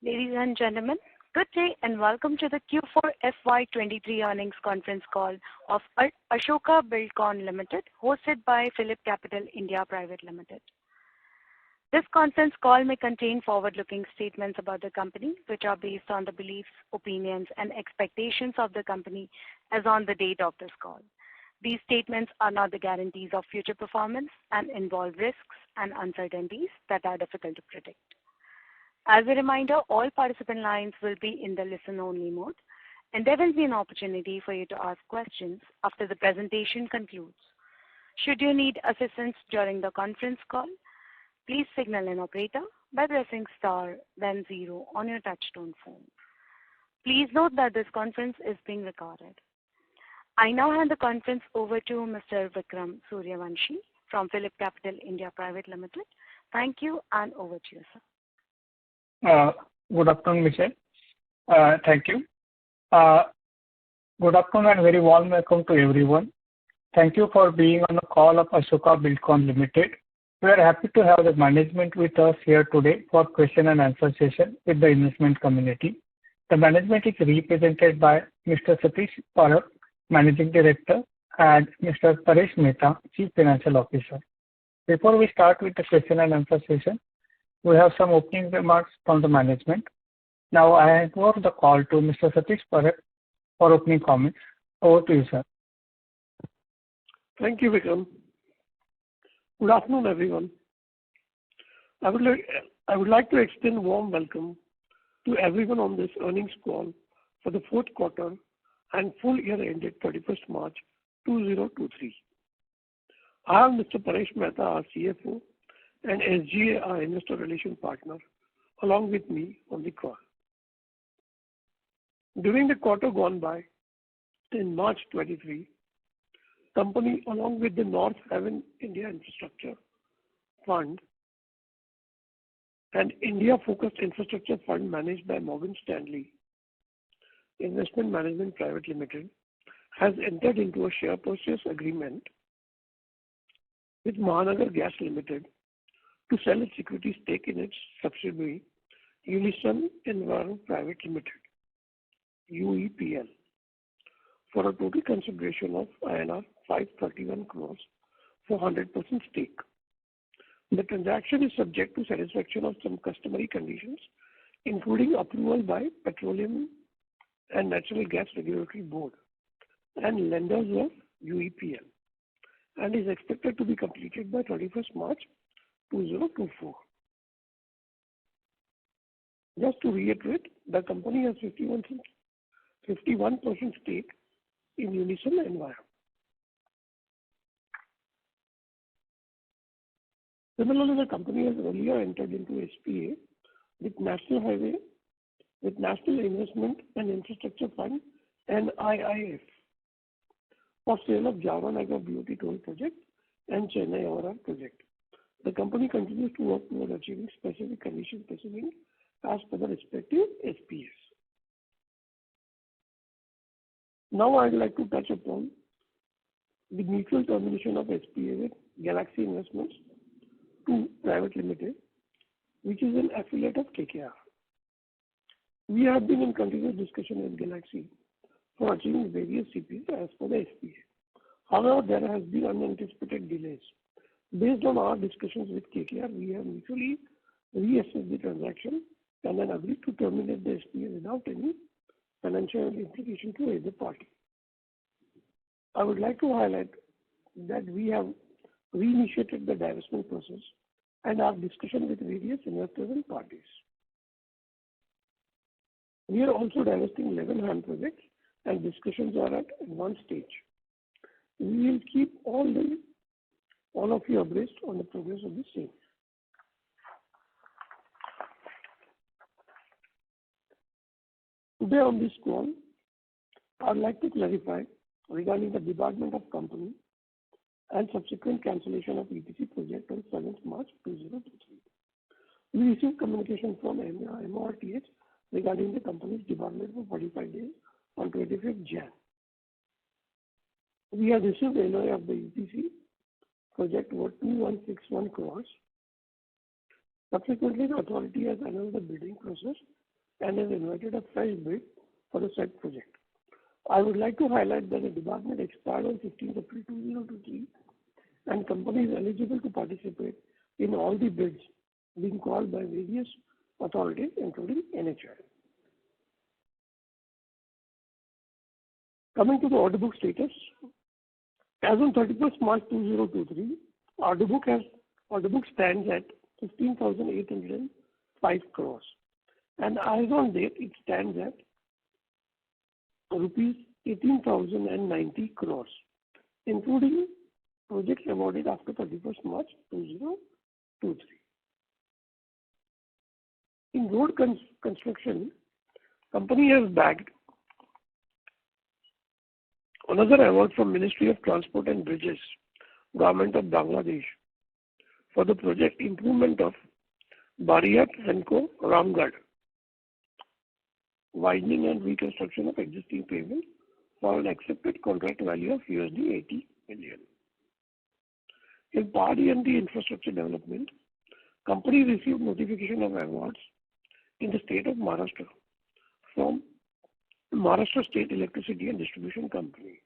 Ladies and gentlemen, good day and welcome to the Q4 FY23 earnings conference call of Ashoka Buildcon Limited, hosted by PhillipCapital India Private Limited. This conference call may contain forward-looking statements about the company, which are based on the beliefs, opinions, and expectations of the company as on the date of this call. These statements are not the guarantees of future performance and involve risks and uncertainties that are difficult to predict. As a reminder, all participant lines will be in the listen-only mode, and there will be an opportunity for you to ask questions after the presentation concludes. Should you need assistance during the conference call, please signal an operator by pressing star then 0 on your touchtone phone. Please note that this conference is being recorded. I now hand the conference over to Mr. Vikram Suryavanshi from PhillipCapital India Private Limited. Thank you, and over to you, sir. Good afternoon, Michelle. Thank you. Good afternoon and very warm welcome to everyone. Thank you for being on the call of Ashoka Buildcon Limited. We are happy to have the management with us here today for question and answer session with the investment community. The management is represented by Mr. Satish Parakh, Managing Director, and Mr. Paresh Mehta, Chief Financial Officer. Before we start with the question and answer session, we have some opening remarks from the management. Now I hand over the call to Mr. Satish Parakh for opening comments. Over to you, sir. Thank you, Vikram. Good afternoon, everyone. I would like to extend a warm welcome to everyone on this earnings call for the fourth quarter and full year ended 31st March 2023. I am Mr. Paresh Mehta, our CFO, and SGA, our investor relation partner, along with me on the call. During the quarter gone by, in March 23, company along with the North Haven India Infrastructure Fund and India Focused Infrastructure Fund managed by Morgan Stanley Investment Management Private Limited has entered into a share purchase agreement with Mahanagar Gas Limited to sell its equity stake in its subsidiary Unrivaled Private Limited, UEPL, for a total consideration of INR 531 crores for 100% stake. The transaction is subject to satisfaction of some customary conditions, including approval by Petroleum and Natural Gas Regulatory Board and lenders of UEPL, and is expected to be completed by 31st March 2024. Just to reiterate, the company has 51% stake in Unison Enviro. Similarly, the company has earlier entered into SPA with National Investment and Infrastructure Fund NIIF for sale of Javanagar BOT toll project and Chennai ORR project. The company continues to work toward achieving specific conditions preceding as per the respective SPAs. Now I'd like to touch upon the mutual termination of SPA with Galaxy Investments II Private Limited, which is an affiliate of KKR. We have been in continuous discussion with Galaxy for achieving various CPs as per the SPA. However, there has been unanticipated delays. Based on our discussions with KKR, we have mutually reassessed the transaction and then agreed to terminate the SPA without any financial implication to either party. I would like to highlight that we have reinitiated the divestment process and our discussion with various investors and parties. We are also divesting 11 HAM projects and discussions are at advanced stage. We will keep all of you abreast on the progress of the same. Today on this call, I would like to clarify regarding the debarment of company and subsequent cancellation of EPC project on 7th March 2023. We received communication from MORTH regarding the company's debarment for 45 days on 25th Jan. We have received the LOA of the EPC project worth 2161 crores. Subsequently, the authority has announced the bidding process and has invited a fresh bid for the said project. I would like to highlight that the department expired on 15th April 2023 and company is eligible to participate in all the bids being called by various authorities including NHI. Coming to the order book status, as on 31st March 2023, order book stands at 15,805 crores and as on date it stands at rupees 18,090 crores, including projects awarded after 31st March 2023. In road construction, company has bagged another award from Ministry of Transport and Bridges, Government of Bangladesh, for the project improvement of Bariyat Henko Ramgarh, widening and reconstruction of existing pavement for an accepted contract value of $80 million. In Power T&D infrastructure development, company received notification of awards in the state of Maharashtra from Maharashtra State Electricity and Distribution Company,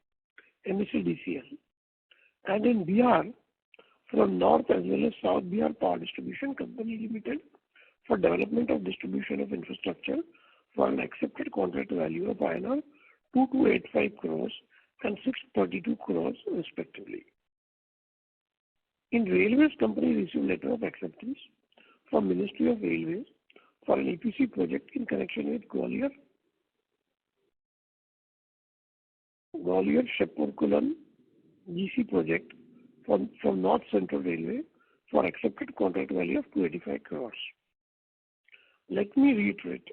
MECDCL, and in Bihar from North as well as South Bihar Power Distribution Company Limited for development of distribution of infrastructure for an accepted contract value of INR 2285 crores and 632 crores respectively. In Railways, company received letter of acceptance from Ministry of Railways for an EPC project in connection with Gwalior-Shepurkulam GC project from North Central Railway for accepted contract value of 285 crores. Let me reiterate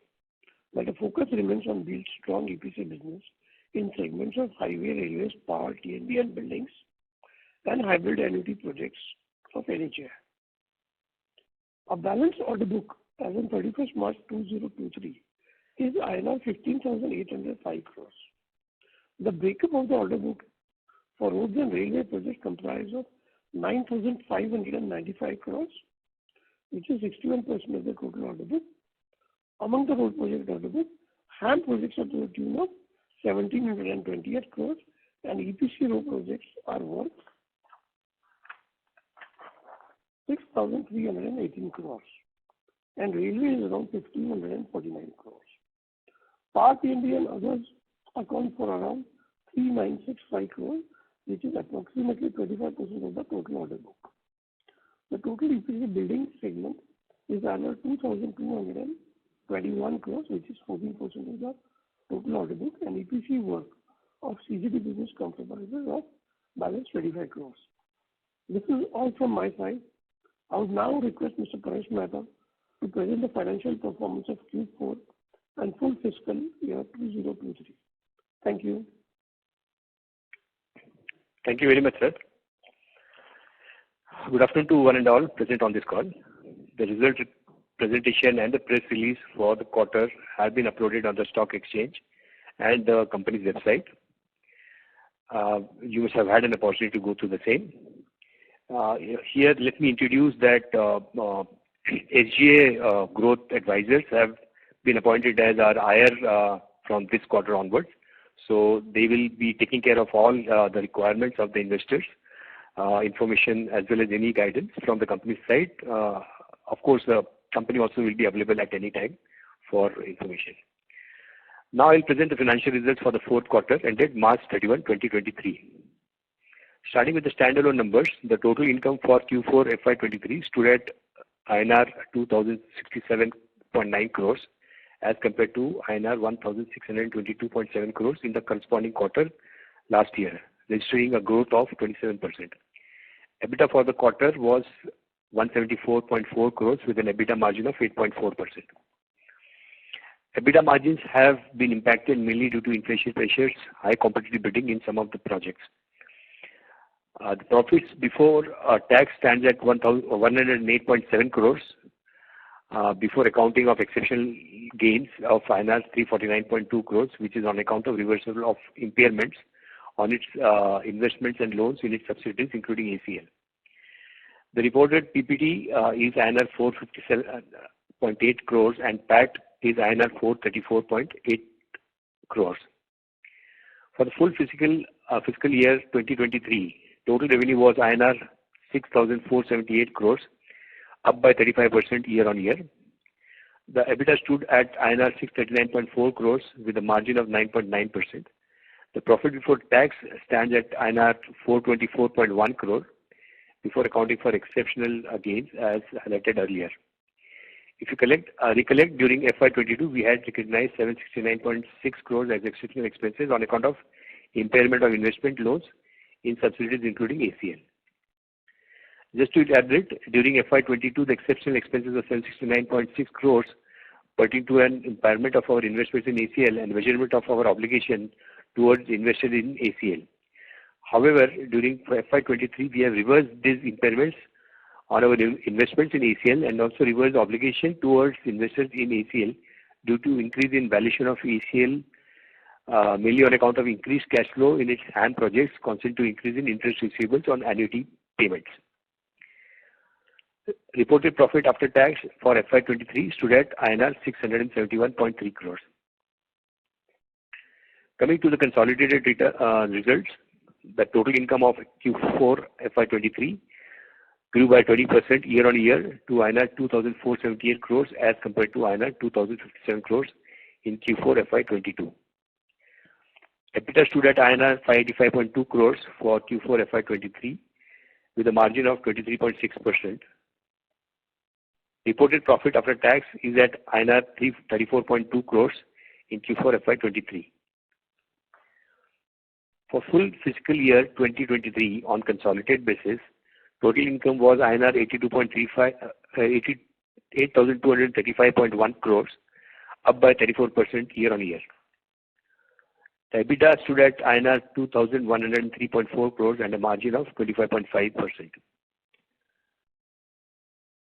that the focus remains on build strong EPC business in segments of highway, railways, power, T&D and buildings and hybrid annuity projects of NHI. A balanced order book as on 31st March 2023 is INR 15,805 crores. The breakup of the order book for roads and railway projects comprises of 9,595 crores, which is 61% of the total order book. Among the road project order book, HAM projects are to the tune of 1,728 crores and EPC road projects are worth 6,318 crores and railway is around 1,549 crores. Power T&D and others account for around 3,965 crores, which is approximately 25% of the total order book. The total EPC building segment is under 2,221 crores, which is 14% of the total order book, and EPC work of CGD business comprises of balance 25 crores. This is all from my side. I would now request Mr. Paresh Mehta to present the financial performance of Q4 and full fiscal year 2023. Thank you. Thank you very much, sir. Good afternoon to one and all present on this call. The result presentation and the press release for the quarter have been uploaded on the stock exchange and the company's website. You must have had an opportunity to go through the same. Here, let me introduce that SGA Growth Advisors have been appointed as our IR from this quarter onwards. So they will be taking care of all the requirements of the investors, information as well as any guidance from the company's side. Of course, the company also will be available at any time for information. Now I'll present the financial results for the fourth quarter ended March 31, 2023. Starting with the standalone numbers, the total income for Q4 FY23 stood at INR 2,067.9 crores as compared to INR 1,622.7 crores in the corresponding quarter last year, registering a growth of 27%. EBITDA for the quarter was 174.4 crores with an EBITDA margin of 8.4%. EBITDA margins have been impacted mainly due to inflation pressures, high competitive bidding in some of the projects. The profits before tax stands at 108.7 crores before accounting of exceptional gains of 349.2 crores, which is on account of reversal of impairments on its investments and loans in its subsidiaries, including ACL. The reported PPT is 457.8 crores and PAT is INR 434.8 crores. For the full fiscal year 2023, total revenue was INR 6,478 crores, up by 35% year-on-year. The EBITDA stood at INR 639.4 crores with a margin of 9.9%. The profit before tax stands at INR 424.1 crore before accounting for exceptional gains as highlighted earlier. If you recollect, during FY22, we had recognized 769.6 crores as exceptional expenses on account of impairment of investment loans in subsidiaries including ACL. Just to elaborate, during FY22, the exceptional expenses of 769.6 crores pertain to an impairment of our investments in ACL and measurement of our obligation towards investors in ACL. However, during FY23, we have reversed these impairments on our investments in ACL and also reversed obligation towards investors in ACL due to increase in valuation of ACL, mainly on account of increased cash flow in its HAM projects, consequent to increase in interest receivables on annuity payments. Reported profit after tax for FY23 stood at INR 671.3 crores. Coming to the consolidated results, the total income of Q4 FY23 grew by 20% year-on-year to INR 2,478 crores as compared to INR 2,057 crores in Q4 FY22. EBITDA stood at INR 585.2 crores for Q4 FY23 with a margin of 23.6%. Reported profit after tax is at INR 334.2 crores in Q4 FY23. For full fiscal year 2023 on consolidated basis, total income was INR 8,235.1 crores, up by 34% year-on-year. The EBITDA stood at INR 2,103.4 crores and a margin of 25.5%.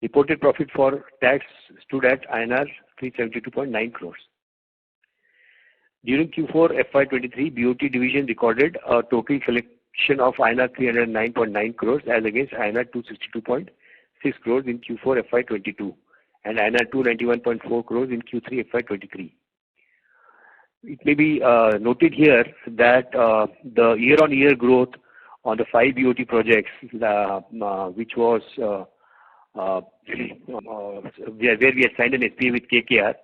Reported profit for tax stood at INR 372.9 crores. During Q4 FY23, BOT division recorded a total collection of INR 309.9 crores as against INR 262.6 crores in Q4 FY22 and INR 291.4 crores in Q3 FY23. It may be noted here that the year-on-year growth on the 5 BOT projects, which was where we had signed an SPA with KKR,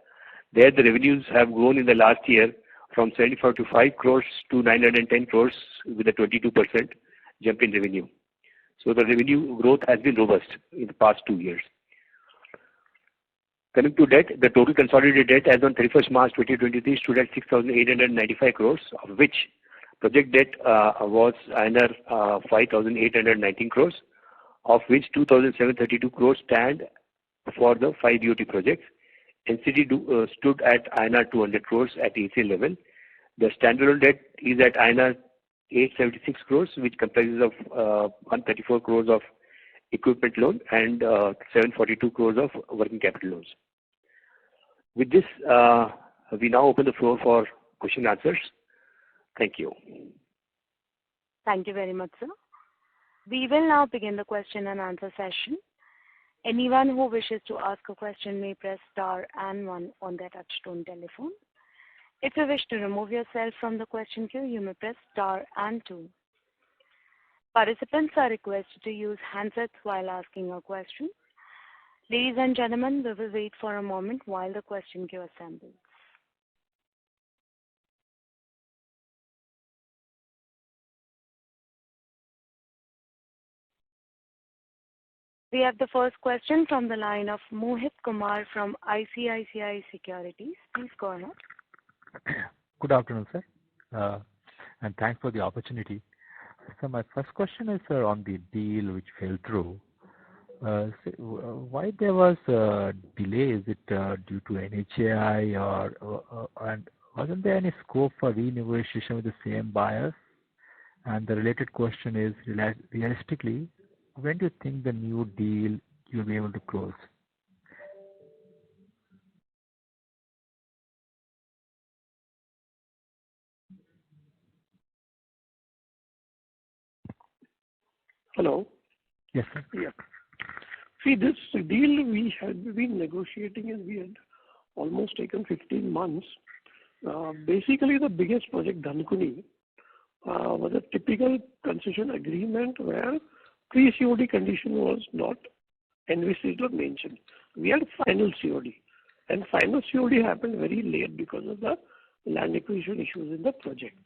there the revenues have grown in the last year from 75 crores to 910 crores with a 22% jump in revenue. So the revenue growth has been robust in the past 2 years. Coming to debt, the total consolidated debt as on 31st March 2023 stood at 6,895 crores, of which project debt was 5,819 crores, of which 2,732 crores stand for the 5 BOT projects. NCD stood at INR 200 crores at ACL level. The standalone debt is at INR 876 crores, which comprises of 134 crores of equipment loan and 742 crores of working capital loans. With this, we now open the floor for question and answers. Thank you. Thank you very much, sir. We will now begin the question and answer session. Anyone who wishes to ask a question may press star and 1 on their touchtone telephone. If you wish to remove yourself from the question queue, you may press star and 2. Participants are requested to use handsets while asking a question. Ladies and gentlemen, we will wait for a moment while the question queue assembles. We have the first question from the line of Mohit Kumar from ICICI Securities. Please go ahead. Good afternoon, sir, and thanks for the opportunity. So my first question is, sir, on the deal which fell through. Why there was a delay? Is it due to NHAI and wasn't there any scope for renegotiation with the same buyers? And the related question is, realistically, when do you think the new deal you'll be able to close? Hello. Yes, sir. Yeah. See, this deal we had been negotiating and we had almost taken 15 months. Basically, the biggest project, Dhankuni, was a typical concession agreement where pre-COD condition was not envisaged or mentioned. We had final COD, and final COD happened very late because of the land acquisition issues in the project.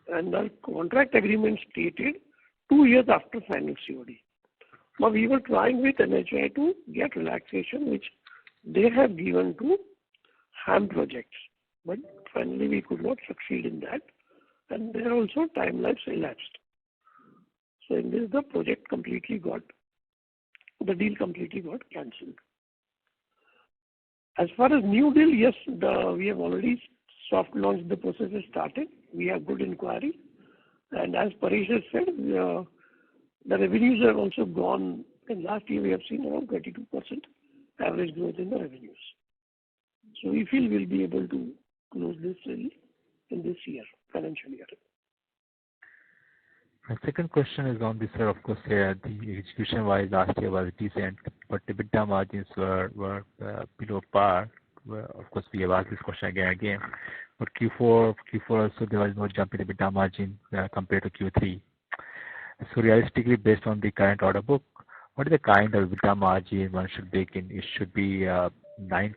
And the contract agreement stated 2 years after final COD. Now we were trying with NHI to get relaxation, which they have given to HAM projects, but finally we could not succeed in that, and there also timelines elapsed. So in this, the deal completely got cancelled. As far as new deal, yes, we have already soft launched. The process has started. We have good inquiry, and as Paresh has said, the revenues have also gone. In last year, we have seen around 22% average growth in the revenues. So we feel we'll be able to close this deal in this year, financial year. My second question is on this, sir. Of course, the execution-wise last year was decent, but the EBITDA margins were below par. Well, of course, we have asked this question again and again. But Q4 also there was no jump in EBITDA margin compared to Q3. So realistically, based on the current order book, what is the kind of EBITDA margin one should bake in? It should be 9%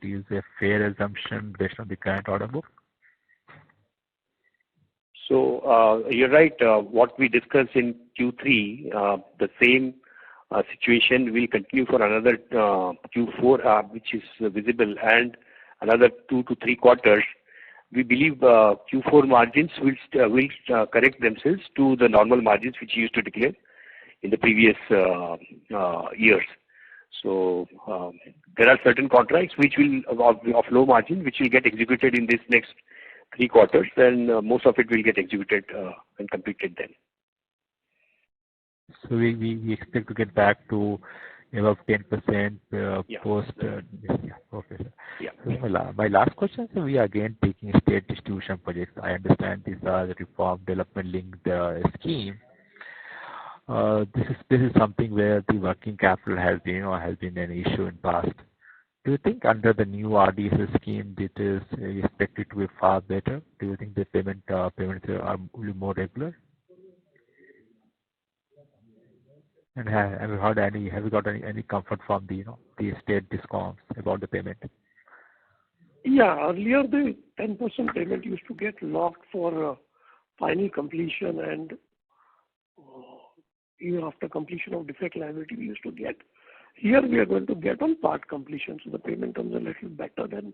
is a fair assumption based on the current order book? So you're right. What we discussed in Q3, the same situation will continue for another Q4, which is visible, and another 2 to 3 quarters. We believe Q4 margins will correct themselves to the normal margins which we used to declare in the previous years. So there are certain contracts which will of low margin which will get executed in this next 3 quarters, and most of it will get executed and completed then. So we expect to get back to above 10% post. Okay, sir. Yeah. So my last question, so we are again taking state distribution projects. I understand these are the reform development linked scheme. This is something where the working capital has been an issue in past. Do you think under the new RDSS scheme, it is expected to be far better? Do you think the payments are more regular? And have you got any comfort from the state discoms about the payment? Yeah, earlier the 10% payment used to get locked for final completion, and even after completion of defect liability we used to get. Here we are going to get on part completion, so the payment terms are a little better than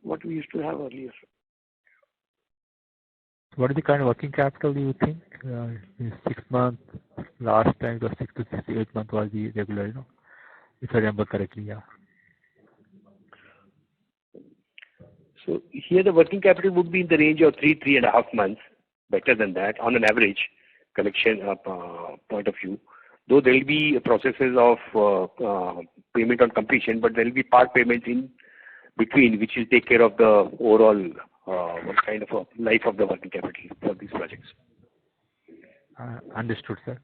what we used to have earlier. What is the kind of working capital you think? 6 months, last time it was 6 to 8 months was the regular, if I remember correctly, yeah. So here the working capital would be in the range of 3.5 months, better than that on an average collection point of view. Though there will be processes of payment on completion, but there will be part payments in between which will take care of the overall kind of a life of the working capital for these projects. Understood, sir.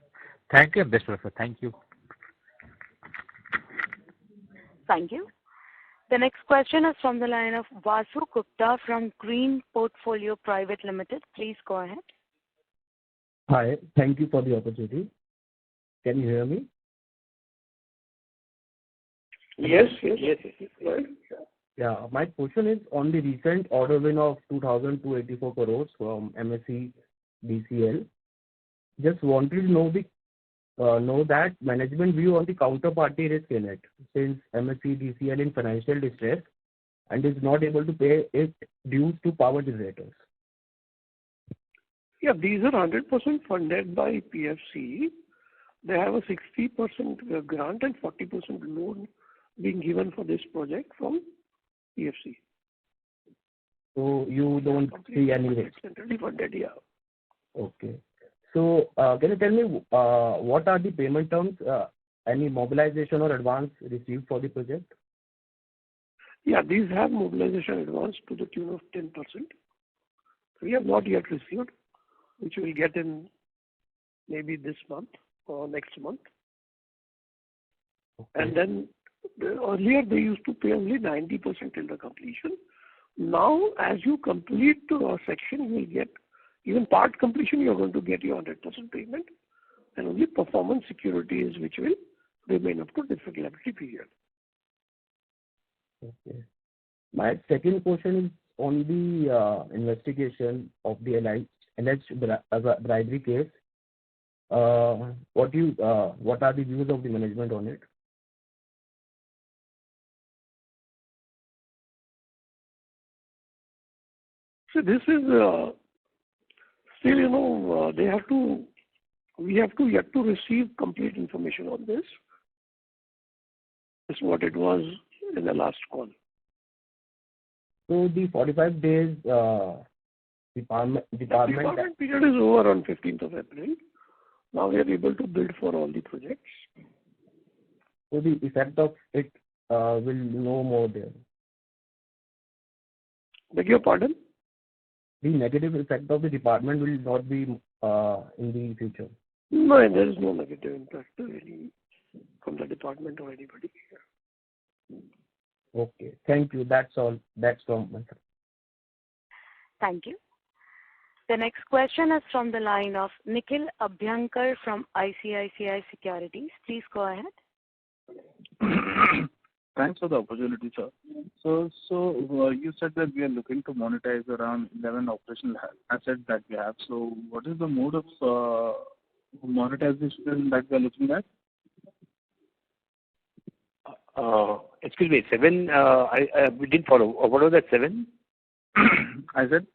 Thank you, best of luck. Thank you. Thank you. The next question is from the line of Vasu Gupta from Green Portfolio Private Limited. Please go ahead. Hi, thank you for the opportunity. Can you hear me? Yes. Yeah, my question is on the recent order win of 2,284 crores from MSC DCL. Just wanted to know that management view on the counterparty risk in it, since MSC DCL in financial distress and is not able to pay its dues to power generators. Yeah, these are 100% funded by PFC. They have a 60% grant and 40% loan being given for this project from PFC. So you don't see any risk? Centrally funded, yeah. Okay. So can you tell me what are the payment terms, any mobilization or advance received for the project? Yeah, these have mobilization advance to the tune of 10%. We have not yet received, which we will get in maybe this month or next month. Okay. And then Earlier, they used to pay only 90% till the completion. Now, as you complete a section, you will get, even part completion, you are going to get your 100% payment, and only performance security is which will remain up to difficulty period. Okay. My second question is on the investigation of the alleged bribery case. What are the views of the management on it? So this is still, we have to yet to receive complete information on this. That's what it was in the last call. So the 45 days department period is over on 15th of April. Now we are able to bid for all the projects. So the effect of it will no more there. Beg your pardon? The negative effect of the department will not be in the future. No, there is no negative impact from the department or anybody. Okay, thank you. That's all. That's from my side. Thank you. The next question is from the line of Nikhil Abhyankar from ICICI Securities. Please go ahead. Thanks for the opportunity, sir. So you said that we are looking to monetize around 11 operational assets that we have. So what is the mode of monetization that we are looking at? Excuse me, 7, we didn't follow. What was that, 7? I said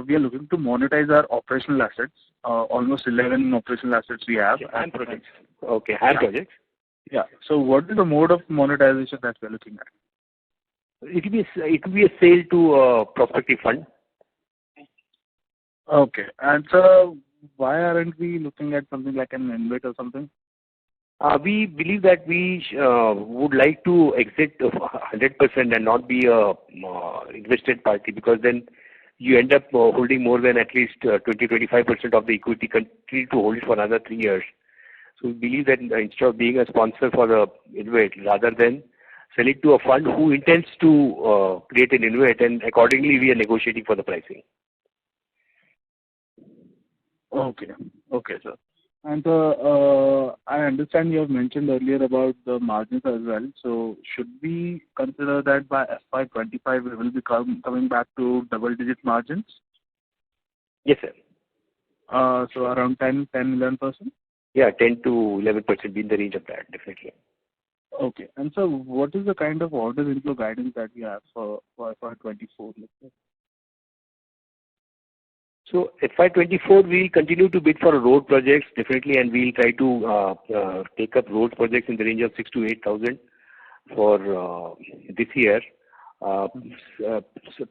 we are looking to monetize our operational assets, almost 11 operational assets we have. HAM projects. Okay, HAM projects. Yeah. So what is the mode of monetization that we are looking at? It will be a sale to a prospective fund. Okay. And so why aren't we looking at something like an InvIT or something? We believe that we would like to exit 100% and not be a invested party, because then you end up holding more than at least 20-25% of the equity, continue to hold it for another 3 years. So we believe that instead of being a sponsor for the InvIT, rather than sell it to a fund who intends to create an InvIT, and accordingly we are negotiating for the pricing. Okay. Okay, sir. And I understand you have mentioned earlier about the margins as well. So should we consider that by FY25 we will be coming back to double-digit margins? Yes, sir. So around 10-11%? Yeah, 10 to 11%, be in the range of that, definitely. Okay. And so what is the kind of order inflow guidance that we have for FY24? So FY24, we'll continue to bid for road projects, definitely, and we'll try to take up road projects in the range of 6 to 8,000 for this year,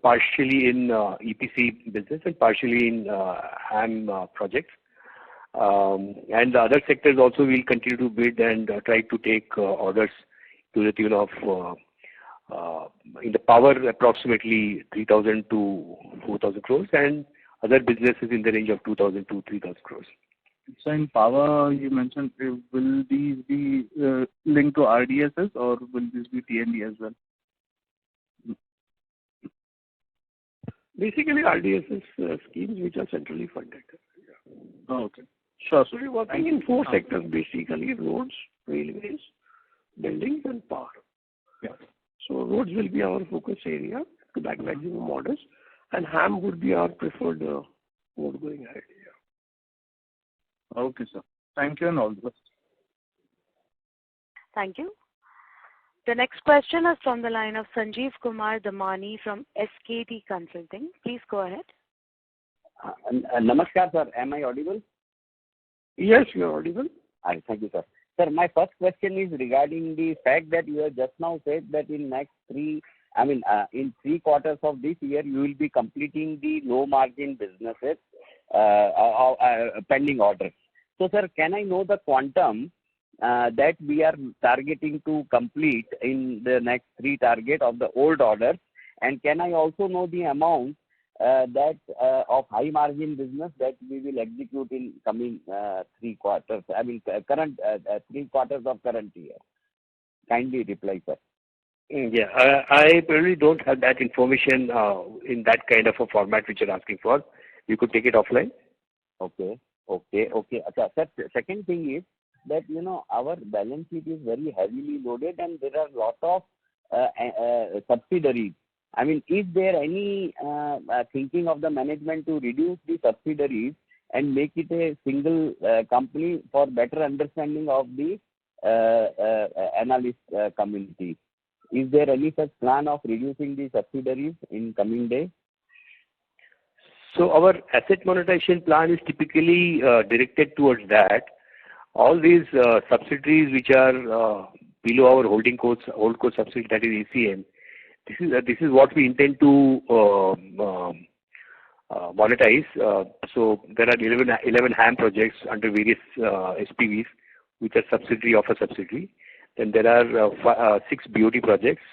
partially in EPC business and partially in HAM projects. And the other sectors also will continue to bid and try to take orders to the tune of, in the power, approximately 3,000 to 4,000 crores, and other businesses in the range of 2,000 to 3,000 crores. So in power, you mentioned, will these be linked to RDSS or will this be T&D as well? Basically, RDSS schemes which are centrally funded. Oh, okay. Sure. So we're working in 4 sectors, basically: roads, railways, buildings, and power. Yeah. So roads will be our focus area to bag maximum orders, and HAM would be our preferred mode going ahead. Yeah. Okay, sir. Thank you and all the best. Thank you. The next question is from the line of Sanjeev Kumar Damani from SKT Consulting. Please go ahead. Namaskar, sir. Am I audible? Yes, you are audible. Thank you, sir. Sir, my first question is regarding the fact that you have just now said that in in 3 quarters of this year, you will be completing the low margin businesses, pending orders. So, sir, can I know the quantum that we are targeting to complete in the next 3 target of the old orders? And can I also know the amount that of high margin business that we will execute in coming 3 quarters, current 3 quarters of current year? Kindly reply, sir. Yeah, I probably don't have that information in that kind of a format which you're asking for. You could take it offline. Okay. Sir, second thing is that, our balance sheet is very heavily loaded and there are a lot of subsidiaries. I mean, is there any thinking of the management to reduce the subsidiaries and make it a single company for better understanding of the analyst community? Is there any such plan of reducing the subsidiaries in coming days? So our asset monetization plan is typically directed towards that. All these subsidiaries which are below our holding co subsidiary, that is ECM, this is what we intend to monetize. So there are 11 HAM projects under various SPVs, which are subsidiary of a subsidiary. Then there are 6 BOT projects,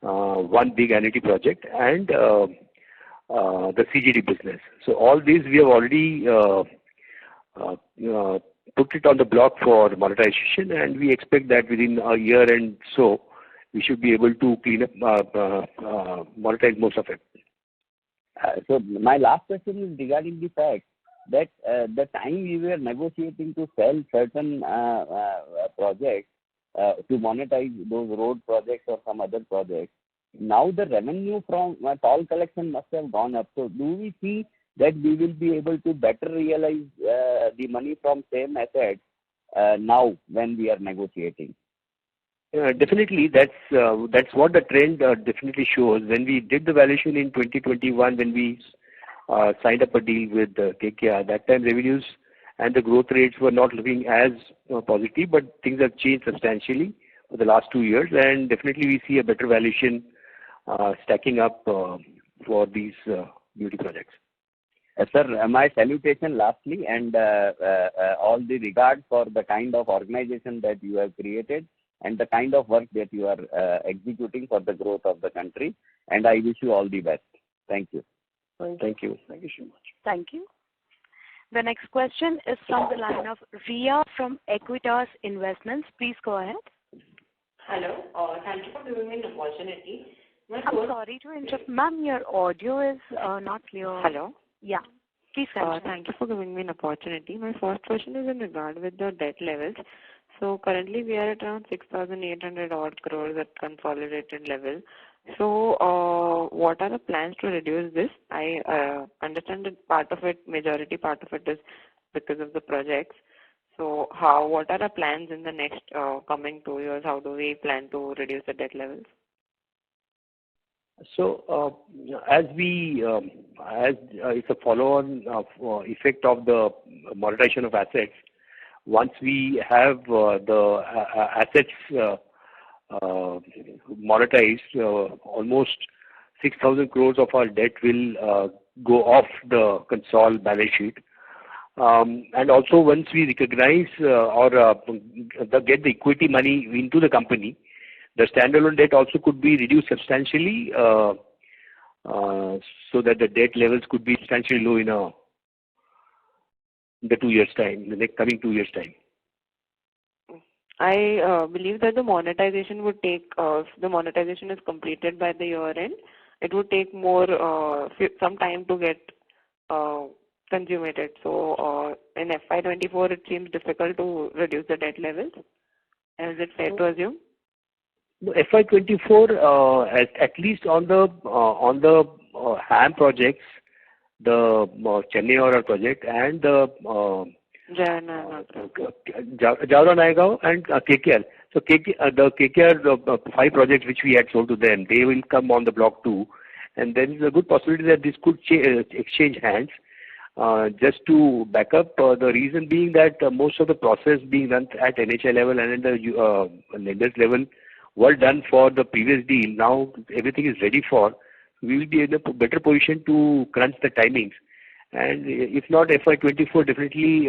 1 big annuity project, and the CGD business. So all these we have already put it on the block for monetization, and we expect that within a year and so we should be able to clean up, monetize most of it. So my last question is regarding the fact that the time we were negotiating to sell certain projects to monetize those road projects or some other projects, now the revenue from toll collection must have gone up. So do we see that we will be able to better realize the money from same assets now when we are negotiating? Definitely, that's what the trend definitely shows. When we did the valuation in 2021, when we signed up a deal with KKR, that time revenues and the growth rates were not looking as positive, but things have changed substantially for the last 2 years, and definitely we see a better valuation stacking up for these beauty projects. Sir, my salutation lastly, and all the regard for the kind of organization that you have created and the kind of work that you are executing for the growth of the country. And I wish you all the best. Thank you. Thank you. Thank you so much. Thank you. The next question is from the line of Ria from Equitas Investments. Please go ahead. Hello. Thank you for giving me an opportunity. I'm sorry to interrupt. Ma'am, your audio is not clear. Hello. Yeah. Please continue. Thank you for giving me an opportunity. My first question is in regard with the debt levels. So currently we are at around 6,800 odd crores at consolidated level. So what are the plans to reduce this? I understand that majority part of it is because of the projects. So what are the plans in the next coming 2 years? How do we plan to reduce the debt levels? So as it's a follow-on effect of the monetization of assets. Once we have the assets monetized, almost 6,000 crores of our debt will go off the consolidated balance sheet. And also once we recognize or get the equity money into the company, the standalone debt also could be reduced substantially so that the debt levels could be substantially low in the 2 years' time, the next coming 2 years' time. I believe that the monetization would take, if the monetization is completed by the year end, it would take some time to get consummated. So in FY24, it seems difficult to reduce the debt levels. Is it fair to assume? FY24, at least on the HAM projects, the Chennai ORR project and the Jaora-Nayagaon and KKR. So the KKR 5 projects which we had sold to them, they will come on the block too, and there is a good possibility that this could exchange hands. Just to back up, the reason being that most of the process being done at NHI level and at the lenders level were done for the previous deal. Now everything is ready for. We will be in a better position to crunch the timings. And if not FY24, definitely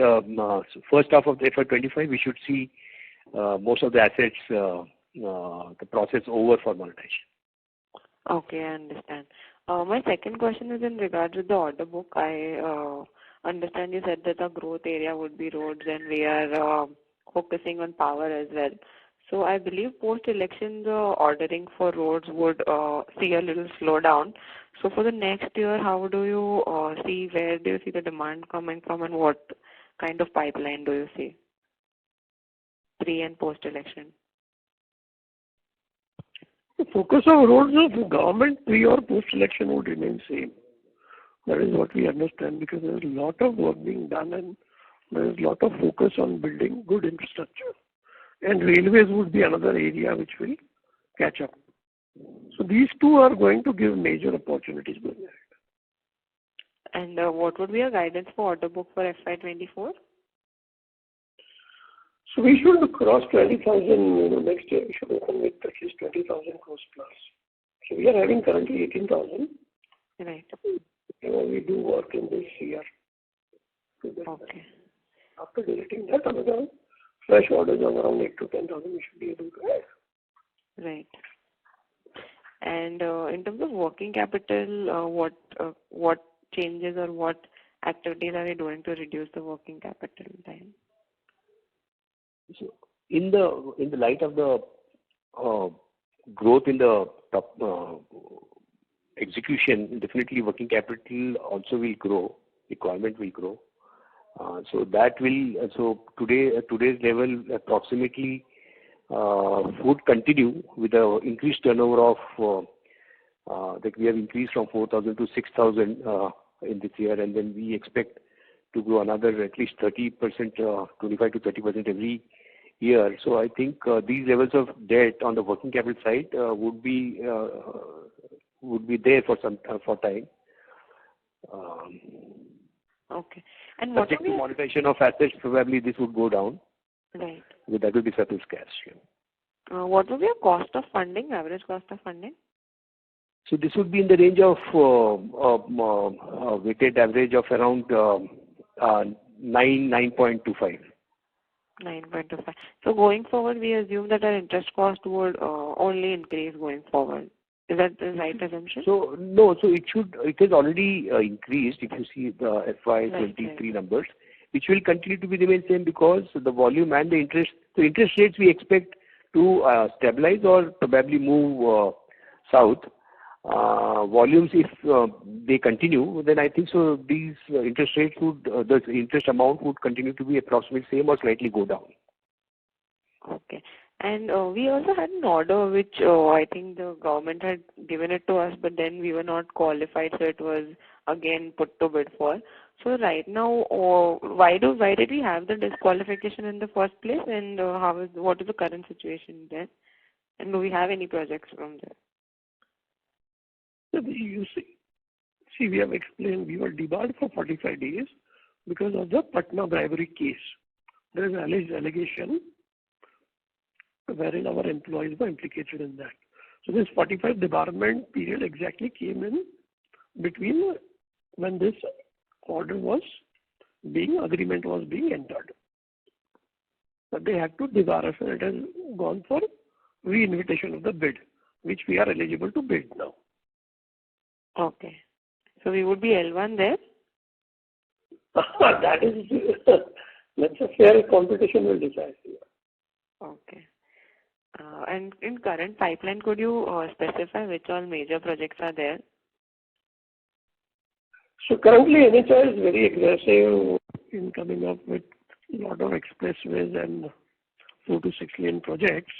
first half of the FY25, we should see most of the assets, the process over for monetization. Okay, I understand. My second question is in regards to the order book. I understand you said that the growth area would be roads and we are focusing on power as well. So I believe post-election, the ordering for roads would see a little slowdown. So for the next year, how do you see, where do you see the demand coming from, and what kind of pipeline do you see pre and post-election? The focus of roads of government pre or post-election would remain same. That is what we understand, because there is a lot of work being done and there is a lot of focus on building good infrastructure. And railways would be another area which will catch up. So these two are going to give major opportunities going ahead. And what would be your guidance for order book for FY24? So we should cross 20,000, next year we should open with at least 20,000 crores plus. So we are having currently 18,000. Right. We do work in this year. Okay. After deleting that, another fresh orders of around 8 to 10,000 we should be able to have. Right. And in terms of working capital, what changes or what activities are we doing to reduce the working capital time? So in the light of the growth in the top execution, definitely working capital also will grow, requirement will grow. So that will, so today's level approximately would continue with the increased turnover of that we have increased from 4,000 to 6,000 in this year, and then we expect to grow another at least 30%, 25 to 30% every year. So I think these levels of debt on the working capital side would be there for some for time. Okay. And what subject to monetization of assets, probably this would go down. Right. But that will be surplus cash. Yeah. What would be your cost of funding, average cost of funding? So this would be in the range of weighted average of around 9.25. 9.25. So going forward, we assume that our interest cost would only increase going forward. Is that the right assumption? So no, so it has already increased. If you see the FY23 right. numbers, which will continue to be remain same because the volume and the interest. So interest rates we expect to stabilize or probably move south. Volumes, if they continue, then I think so these interest rates would, the interest amount would continue to be approximately same or slightly go down. Okay. And we also had an order which I think the government had given it to us, but then we were not qualified, so it was again put to bid for. So right now, why did we have the disqualification in the first place, and what is the current situation there? And do we have any projects from there? You see, we have explained we were debarred for 45 days because of the Patna bribery case. There is an alleged allegation wherein our employees were implicated in that. So this 45 debarment period exactly came in between when this agreement was being entered. But they had to debar us, and it has gone for re-invitation of the bid, which we are eligible to bid now. Okay. So we would be L1 there? That is, let's say fair competition will decide here. Okay. And in current pipeline, could you specify which all major projects are there? So currently NHI is very aggressive in coming up with a lot of expressways and 4 to 6 lane projects.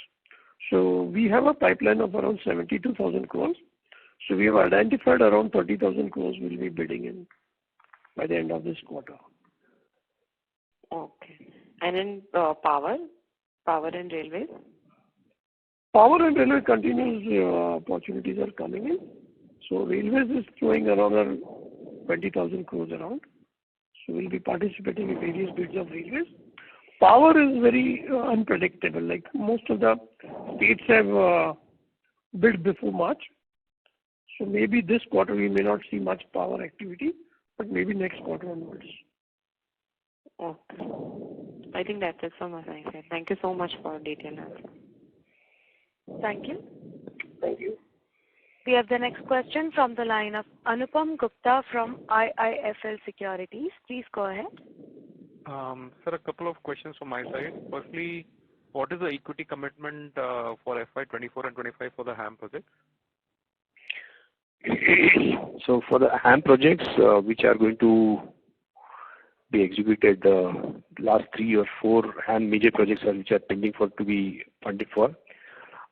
So we have a pipeline of around 72,000 crores. So we have identified around 30,000 crores we'll be bidding in by the end of this quarter. Okay. And in power and railways? Power and railway continues, opportunities are coming in. So railways is throwing around 20,000 crores around. So we'll be participating in various bids of railways. Power is very unpredictable. Like most of the states have bid before March. So maybe this quarter we may not see much power activity, but maybe next quarter onwards. Okay. I think that's it from my side. Thank you so much for a detailed answer. Thank you. Thank you. We have the next question from the line of Anupam Gupta from IIFL Securities. Please go ahead. Sir, a couple of questions from my side. Firstly, what is the equity commitment for FY24 and 25 for the HAM project? So for the HAM projects, which are going to be executed, last 3 or 4 HAM major projects which are pending for to be funded for.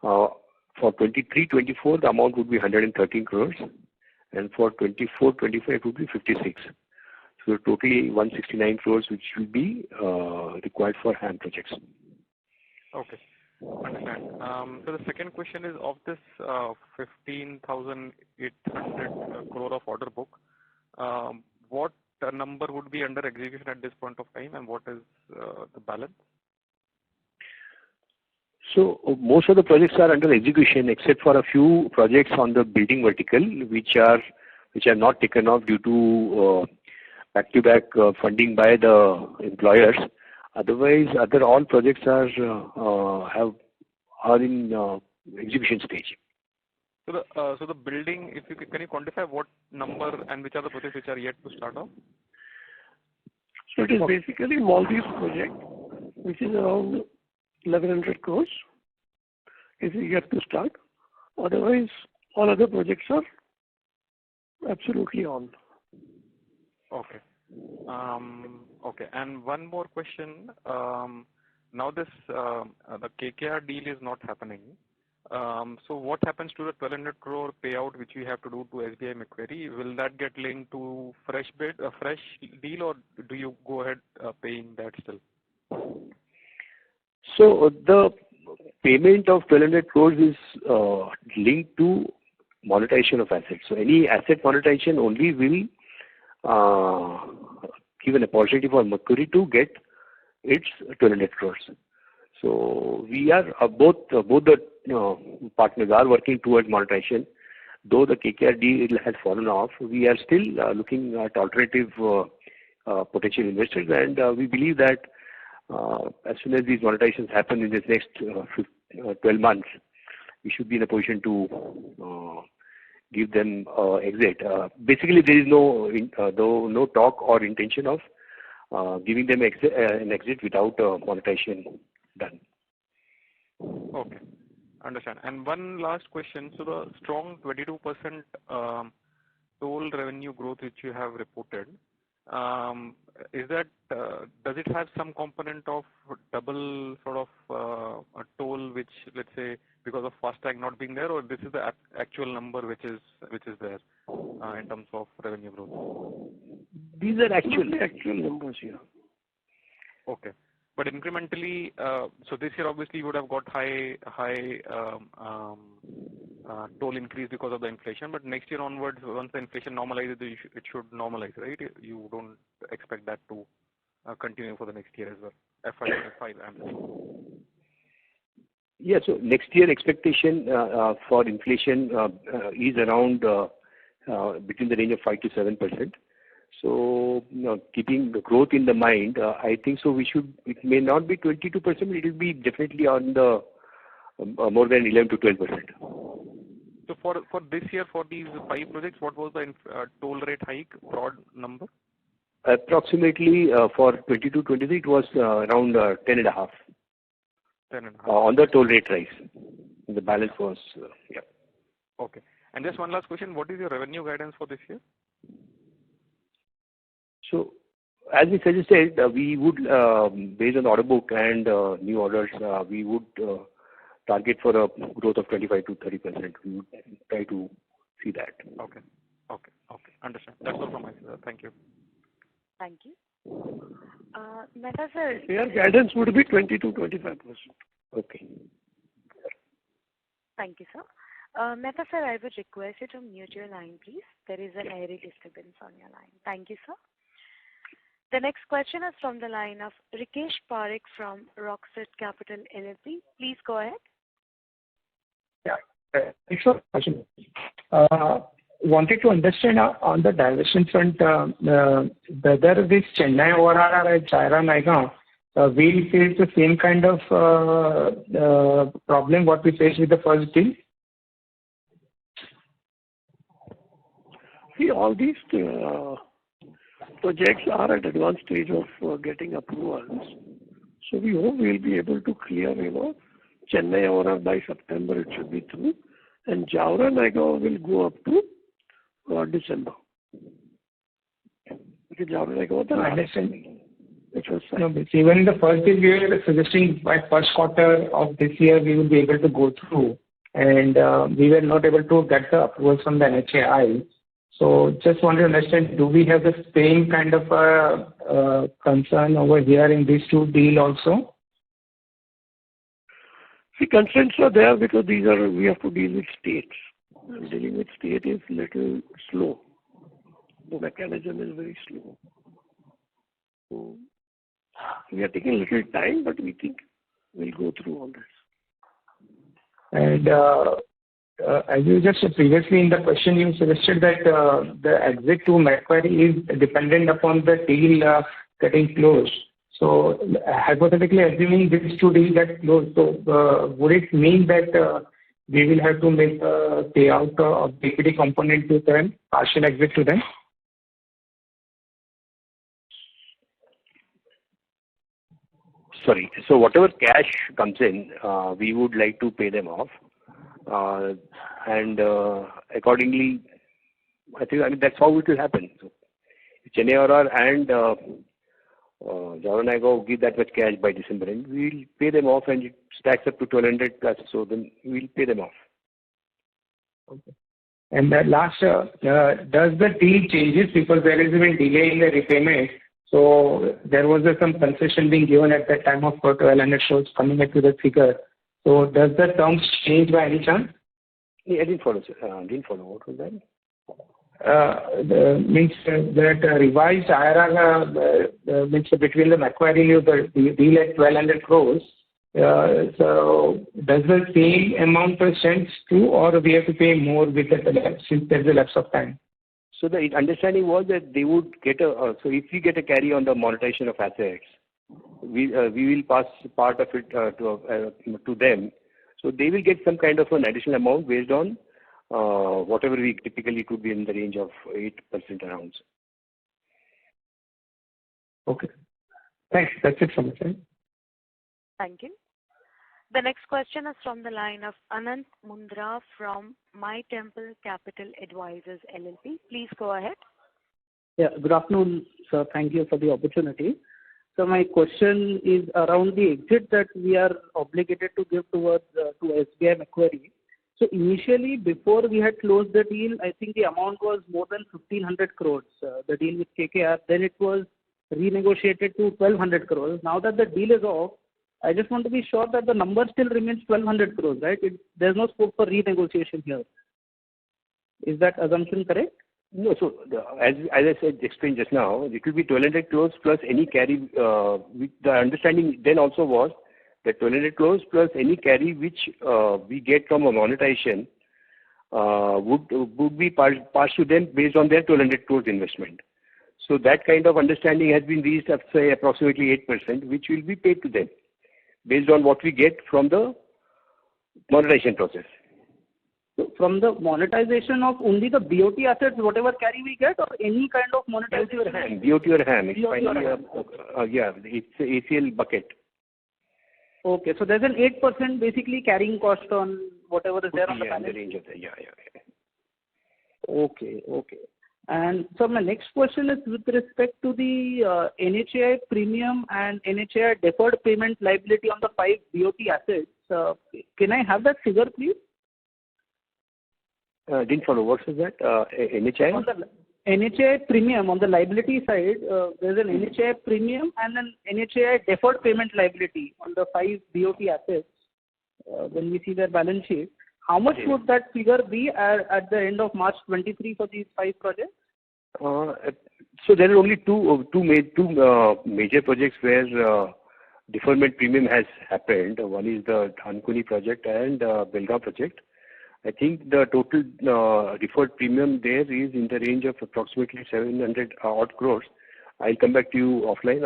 For 23-24, the amount would be 113 crores, and for 24-25, it would be 56. So totally 169 crores, which will be required for HAM projects. Okay, understand. So the second question is, of this 15,800 crore of order book, what number would be under execution at this point of time, and what is the balance? So most of the projects are under execution, except for a few projects on the building vertical, which are not taken off due to back-to-back funding by the employers. Otherwise, all projects are in execution stage. So the building, if you can you quantify what number and which are the projects which are yet to start off? So it is basically Maldives project, which is around 1,100 crores, is yet to start. Otherwise, all other projects are absolutely on. Okay. Okay. And one more question. Now this the KKR deal is not happening. So what happens to the 1,200 crore payout which we have to do to SBI Macquarie? Will that get linked to fresh deal, or do you go ahead paying that still? So the payment of 1,200 crores is linked to monetization of assets. So any asset monetization only will give an opportunity for Macquarie to get its 1,200 crores. So we are both the partners are working towards monetization. Though the KKR deal has fallen off, we are still looking at alternative potential investors, and we believe that as soon as these monetizations happen in this next 12 months, we should be in a position to give them exit. Basically, there is no talk or intention of giving them an exit without monetization done. Okay, understand. And one last question. So the strong 22% toll revenue growth which you have reported, is that does it have some component of double sort of a toll, which, let's say, because of FASTag not being there, or this is the actual number which is there in terms of revenue growth? These are actual numbers here. Okay. But incrementally, so this year obviously you would have got high toll increase because of the inflation. But next year onwards, once the inflation normalizes, it should normalize, right? You don't expect that to continue for the next year as well. FY25, I'm saying. Yeah. So next year expectation for inflation is around between the range of 5 to 7%. So, keeping the growth in the mind, I think so. It may not be 22%, but it will be definitely on the more than 11 to 12%. So for this year, for these 5 projects, what was the toll rate hike, broad number? Approximately for 22-23, it was around 10.5. 10.5. On the toll rate rise. The balance was, yeah. Okay. And just one last question. What is your revenue guidance for this year? So, as we suggested, we would, based on the order book and new orders, we would target for a growth of 25 to 30%. We would try to see that. Okay. Understand. That's all from my side. Thank you. Thank you. Mehta sir. Your guidance would be 20 to 25%. Okay. Thank you, sir. Mehta sir, I would request you to mute your line, please. There is an airy disturbance on your line. Thank you, sir. The next question is from the line of Rikesh Parekh from Rockset Capital LLP. Please go ahead. Yeah. Thanks for the question. Wanted to understand on the diversion front, whether this Chennai ORR and Chaira Naigaon will face the same kind of problem what we faced with the first deal? See, all these projects are at advanced stage of getting approvals. So we hope we will be able to clear, Chennai ORR by September. It should be through, and Jaora-Nayagaon will go up to December. Because Jaora-Nayagaon, the understanding. No, but even in the first deal, we were suggesting by first quarter of this year we will be able to go through, and we were not able to get the approvals from the NHAI. So just want to understand, do we have the same kind of concern over here in these two deals also? The concerns are there because we have to deal with states. And dealing with state is little slow. The mechanism is very slow. So we are taking a little time, but we think we'll go through all this. And as you just previously in the question, you suggested that the exit to Macquarie is dependent upon the deal getting closed. So hypothetically, assuming these two deals get closed, so would it mean that we will have to make a payout of the equity component to them, partial exit to them? Sorry. So whatever cash comes in, we would like to pay them off. And accordingly, I mean, that's how it will happen. So Chennai ORR and Jaora-Nayagaon give that much cash by December, and we'll pay them off, and it stacks up to 1,200 plus. So then we'll pay them off. Okay. And the last, does the deal changes because there is even delay in the repayment? So there was some concession being given at that time of 1,200 crores coming up to the figure. So does the terms change by any chance? I didn't follow, sir. What was that? Means that revised IRR means between the Macquarie and the deal at 1,200 crores. So does the same amount stands true, or we have to pay more with the since there's a lapse of time? So the understanding was that they would get so if we get a carry on the monetization of assets, we will pass part of it to them. So they will get some kind of an additional amount based on whatever we typically could be in the range of 8% around. Okay. Thanks. That's it from my side. Thank you. The next question is from the line of Anant Mundra from My Temple Capital Advisors LLP. Please go ahead. Yeah, good afternoon, sir. Thank you for the opportunity. So my question is around the exit that we are obligated to give towards to SBI Macquarie. So initially, before we had closed the deal, I think the amount was more than 1,500 crores, the deal with KKR. Then it was renegotiated to 1,200 crores. Now that the deal is off, I just want to be sure that the number still remains 1,200 crores, right? There's no scope for renegotiation here. Is that assumption correct? No. So as I said, explained just now, it will be 1,200 crores plus any carry. The understanding then also was that 1,200 crores plus any carry which we get from a monetization would be passed to them based on their 1,200 crores investment. So that kind of understanding has been reached at, say, approximately 8%, which will be paid to them based on what we get from the monetization process. So from the monetization of only the BOT assets, whatever carry we get, or any kind of monetization? BOT or HAM. It's finally, yeah, it's ACL bucket. Okay, so there's an 8% basically carrying cost on whatever is there on the balance sheet. In the range of the, yeah. Okay. And so my next question is with respect to the NHAI premium and NHAI deferred payment liability on the 5 BOT assets. Can I have that figure, please? Didn't follow. What was that? NHAI? On the NHAI premium on the liability side, there's an NHAI premium and an NHAI deferred payment liability on the 5 BOT assets. When we see their balance sheet, how much would that figure be at the end of March 23 for these 5 projects? So there are only two major projects where deferment premium has happened. One is the Dhankuni project and Buildcon project. I think the total deferred premium there is in the range of approximately 700 odd crores. I'll come back to you offline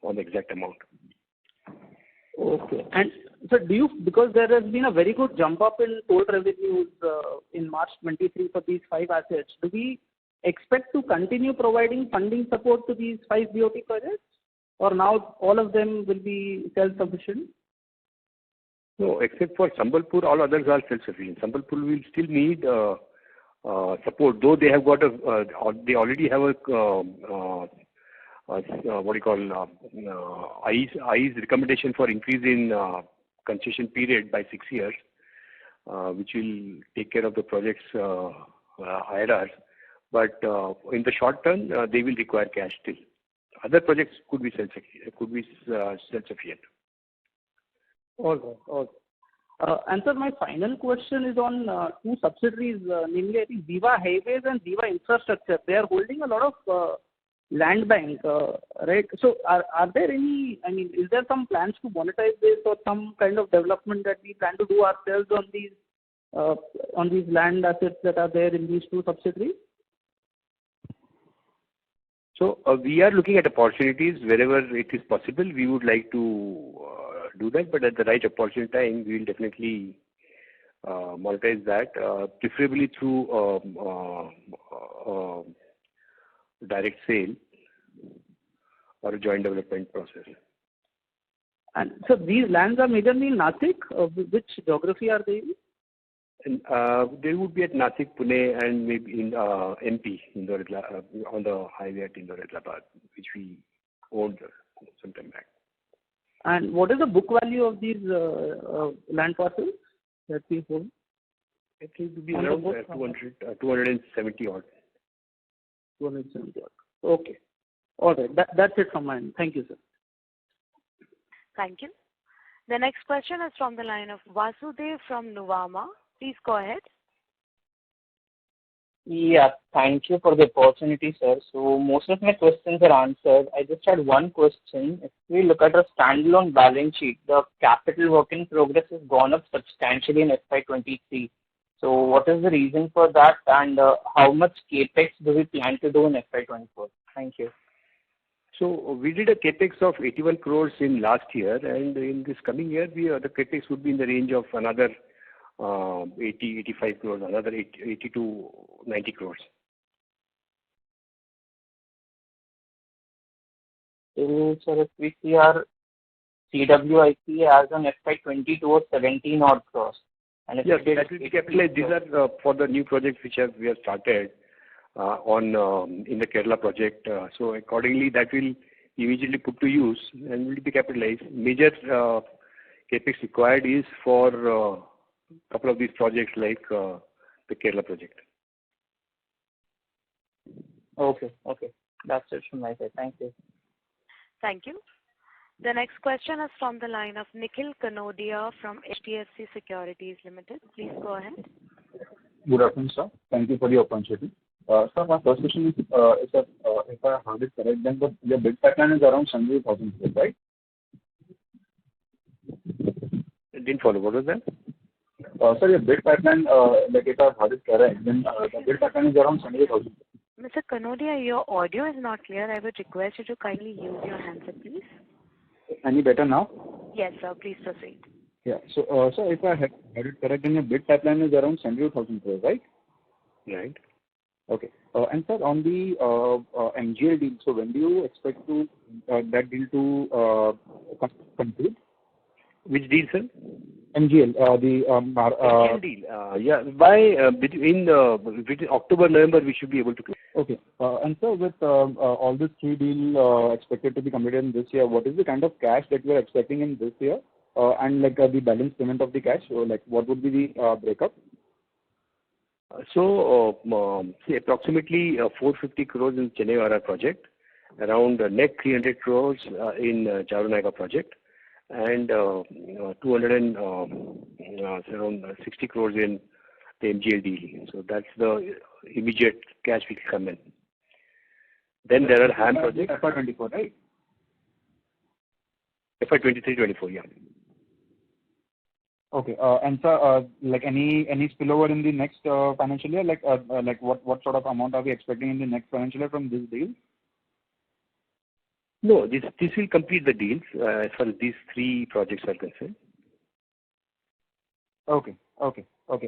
on the exact amount. Okay. And so because there has been a very good jump up in toll revenues in March 23 for these 5 assets, do we expect to continue providing funding support to these 5 BOT projects? or now all of them will be self-sufficient? No, except for Sambalpur, all others are self-sufficient. Sambalpur will still need support, though they have got they already have a what do you call IE's recommendation for increase in concession period by 6 years, which will take care of the project's IRRs. But in the short term, they will require cash still. Other projects could be self-sufficient. All right. And sir, my final question is on two subsidiaries, namely I think Viva Highways and Viva Infrastructure. They are holding a lot of land bank, right? So are there any, is there some plans to monetize this or some kind of development that we plan to do ourselves on these land assets that are there in these two subsidiaries? So we are looking at opportunities wherever it is possible. We would like to do that, but at the right opportunity time, we will definitely monetize that, preferably through direct sale or a joint development process. And so these lands are majorly in Nashik. Which geography are they in? And, they would be at Nashik, Pune, and maybe in MP, on the highway at Indore-Hyderabad, which we owned some time back. And what is the book value of these land parcels that we hold? It will be around 270 odd. 270 odd. Okay. All right. That's it from my end. Thank you, sir. Thank you. The next question is from the line of Vasudev from Nuvama. Please go ahead. Yeah, thank you for the opportunity, sir. So most of my questions are answered. I just had one question. If we look at a standalone balance sheet, the capital work in progress has gone up substantially in FY23. So what is the reason for that, and how much capex do we plan to do in FY24? Thank you. So we did a capex of 81 crores in last year, and in this coming year, the capex would be in the range of another 85 crores, another 80 to 90 crores. So, sir, if we see our CWIP as on FY22 was 17 odd crores. And if yes, that will be capitalized. These are for the new projects which we have started in the Kerala project. So accordingly, that will immediately put to use and will be capitalized. Major capex required is for couple of these projects like the Kerala project. Okay. That's it from my side. Thank you. Thank you. The next question is from the line of Nikhil Kanodia from HDFC Securities Limited. Please go ahead. Good afternoon, sir. Thank you for the opportunity. Sir, my first question is that if I heard it correct, then the bid pipeline is around 70,000 crores, right? I didn't follow. What was that? Sir, your bid pipeline, like if I heard it correct, then the bid pipeline is around 70,000. Mr. Kanodia, your audio is not clear. I would request you to kindly use your handset, please. Any better now? Yes, sir. Please proceed. Yeah. So, sir, if I heard it correct, then your bid pipeline is around 70,000 crores, right? Right. Okay. And sir, on the MGL deal, so when do you expect that deal to conclude? Which deal, sir? MGL, MGL deal. Yeah, by between October, November, we should be able to. Okay. And so with all these three deals expected to be completed in this year, what is the kind of cash that we are expecting in this year? And like the balance payment of the cash, so like what would be the breakup? So, say approximately 450 crores in Chennai project, around net 300 crores in Charunnaga project, and around 60 crores in the MGL deal. So that's the immediate cash which will come in. Then there are HAM projects. FY24, right? FY23-24, yeah. Okay. And sir, like any spillover in the next financial year, like what sort of amount are we expecting in the next financial year from this deal? No, this will complete the deals as far as these three projects are concerned. Okay,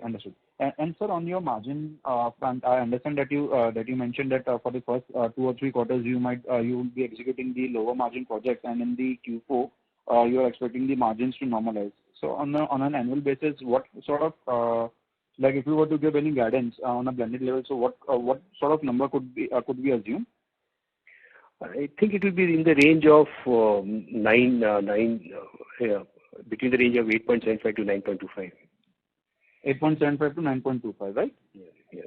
understood. And sir, on your margin front, I understand that you mentioned that for the first 2 or 3 quarters you will be executing the lower margin projects, and in the Q4 you are expecting the margins to normalize. So on an annual basis, what sort of like if you were to give any guidance on a blended level, so what sort of number could we assume? I think it will be in the range of between the range of 8.75 to 9.25. 8.75 to 9.25, right? Yeah.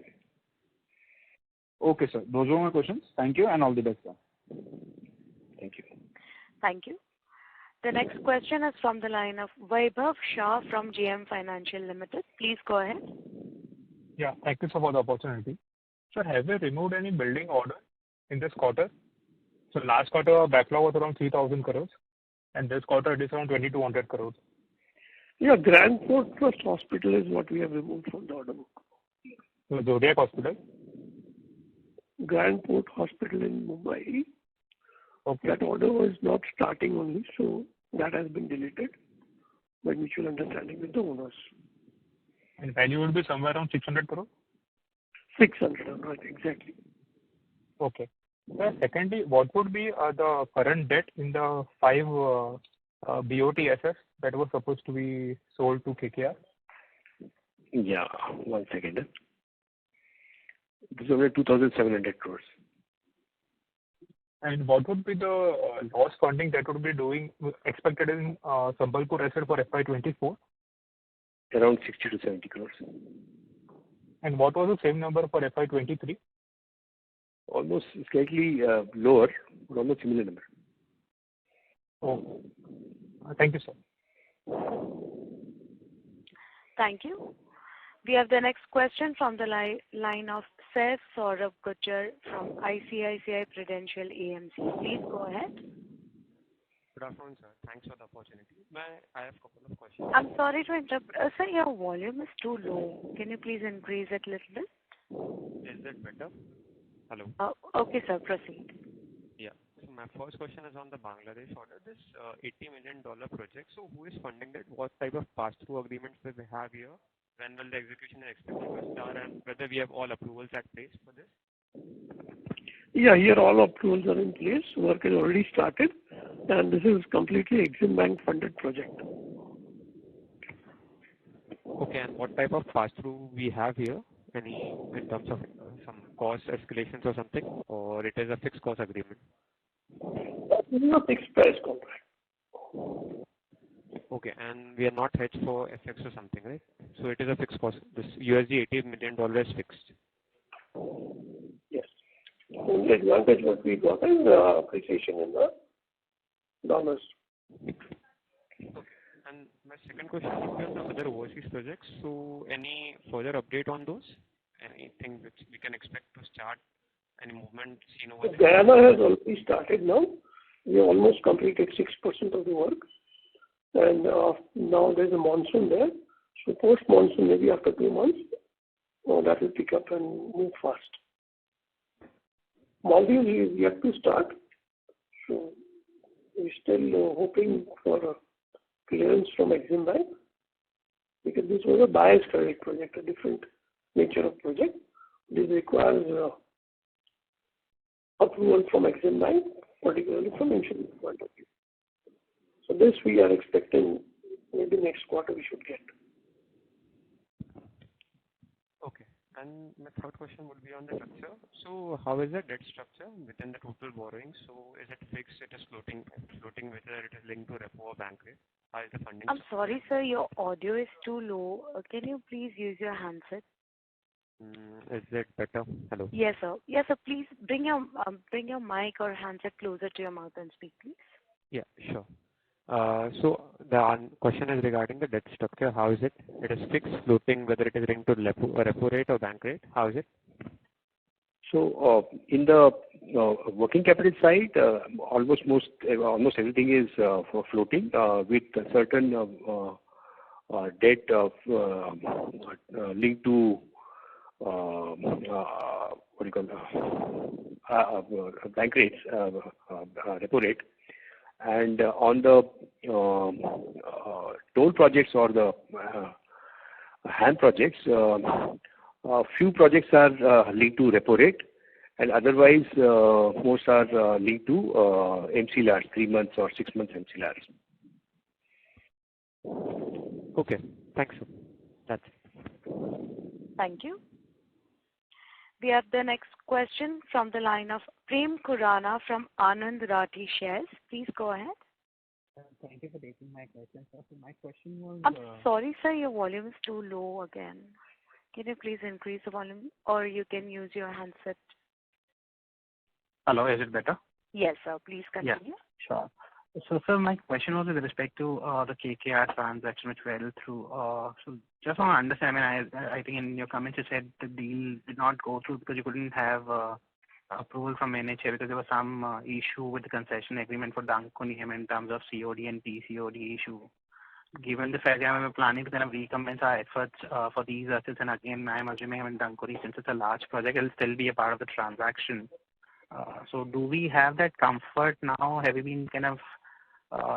Okay, sir. Those were my questions. Thank you and all the best, sir. Thank you. Thank you. The next question is from the line of Vaibhav Shah from GM Financial Limited. Please go ahead. Yeah, thank you, sir, for the opportunity. Sir, have you removed any building order in this quarter? So last quarter, our backlog was around 3,000 crores, and this quarter it is around 2,200 crores. Yeah, Grand Port Trust Hospital is what we have removed from the order book. So Zodiac Hospital? Grand Port Hospital in Mumbai. Okay. That order was not starting only, so that has been deleted by mutual understanding with the owners. And value would be somewhere around 600 crores? 600, right, exactly. Okay. Secondly, what would be the current debt in the 5 BOT assets that were supposed to be sold to KKR? Yeah, 1 second. This is over 2,700 crores. And what would be the loss funding that would be expected in Sambalpur asset for FY24? Around 60 to 70 crores. And what was the same number for FY23? Almost slightly lower, but almost similar number. Oh, thank you, sir. Thank you. We have the next question from the line of Saif Saurabh Gujjar from ICICI Prudential AMC. Please go ahead. Good afternoon, sir. Thanks for the opportunity. I have a couple of questions. I'm sorry to interrupt. Sir, your volume is too low. Can you please increase it a little bit? Is that better? Hello? Okay, sir. Proceed. Yeah. So my first question is on the Bangladesh order. This $80 million project. So who is funding that? What type of pass-through agreements do we have here? When will the execution is expected to start, and whether we have all approvals at place for this? Yeah, here all approvals are in place. Work has already started, and this is completely Exim Bank funded project. Okay, and what type of pass-through we have here? Any in terms of some cost escalations or something, or it is a fixed cost agreement? This is a fixed price contract. Okay, and we are not hedged for FX or something, right? So it is a fixed cost. This USD $80 million is fixed. Yes. Only advantage what we got is appreciation in the dollars. And my second question is on the other overseas projects. So any further update on those? Anything which we can expect to start? Any movement seen over there? Guyana has already started now. We almost completed 6% of the work. And now there's a monsoon there. So post-monsoon, maybe after 2 months, that will pick up and move fast. Maldives is yet to start. So we're still hoping for clearance from Exim Bank, because this was a biased credit project, a different nature of project. This requires approval from Exim Bank, particularly from insurance point of view. So this we are expecting maybe next quarter we should get. Okay. And my third question would be on the structure. So how is the debt structure within the total borrowing? So is it fixed, it is floating whether it is linked to repo or bank rate? How is the funding? I'm sorry, sir, your audio is too low. Can you please use your handset? Is it better? Hello? Yes, sir. Yes, sir. Please bring your mic or handset closer to your mouth and speak, please. Yeah, sure. So the question is regarding the debt structure. How is it? It is fixed, floating, whether it is linked to repo rate or bank rate. How is it? So in the working capital side, almost everything is for floating with certain debt linked to what do you call bank rates, repo rate. And on the toll projects or the HAM projects, a few projects are linked to repo rate, and otherwise most are linked to MCLRs, 3 months or 6 months MCLRs. Okay, thanks. That's it. Thank you. We have the next question from the line of Prem Khurana from Anand Rathi Shares. Please go ahead. Thank you for taking my question, sir. So my question was... I'm sorry, sir, your volume is too low again. Can you please increase the volume, or you can use your handset? Hello, is it better? Yes, sir. Please continue. Yeah, sure. So, sir, my question was with respect to the KKR transaction which fell through. So, just want to understand, I think in your comments you said the deal did not go through because you couldn't have approval from NHA because there was some issue with the concession agreement for Dankuni in terms of COD and PCOD issue. Given the fact that we're planning to kind of recommence our efforts for these assets, and again, I'm assuming in Dankuni, since it's a large project, it will still be a part of the transaction. So do we have that comfort now? Have you been kind of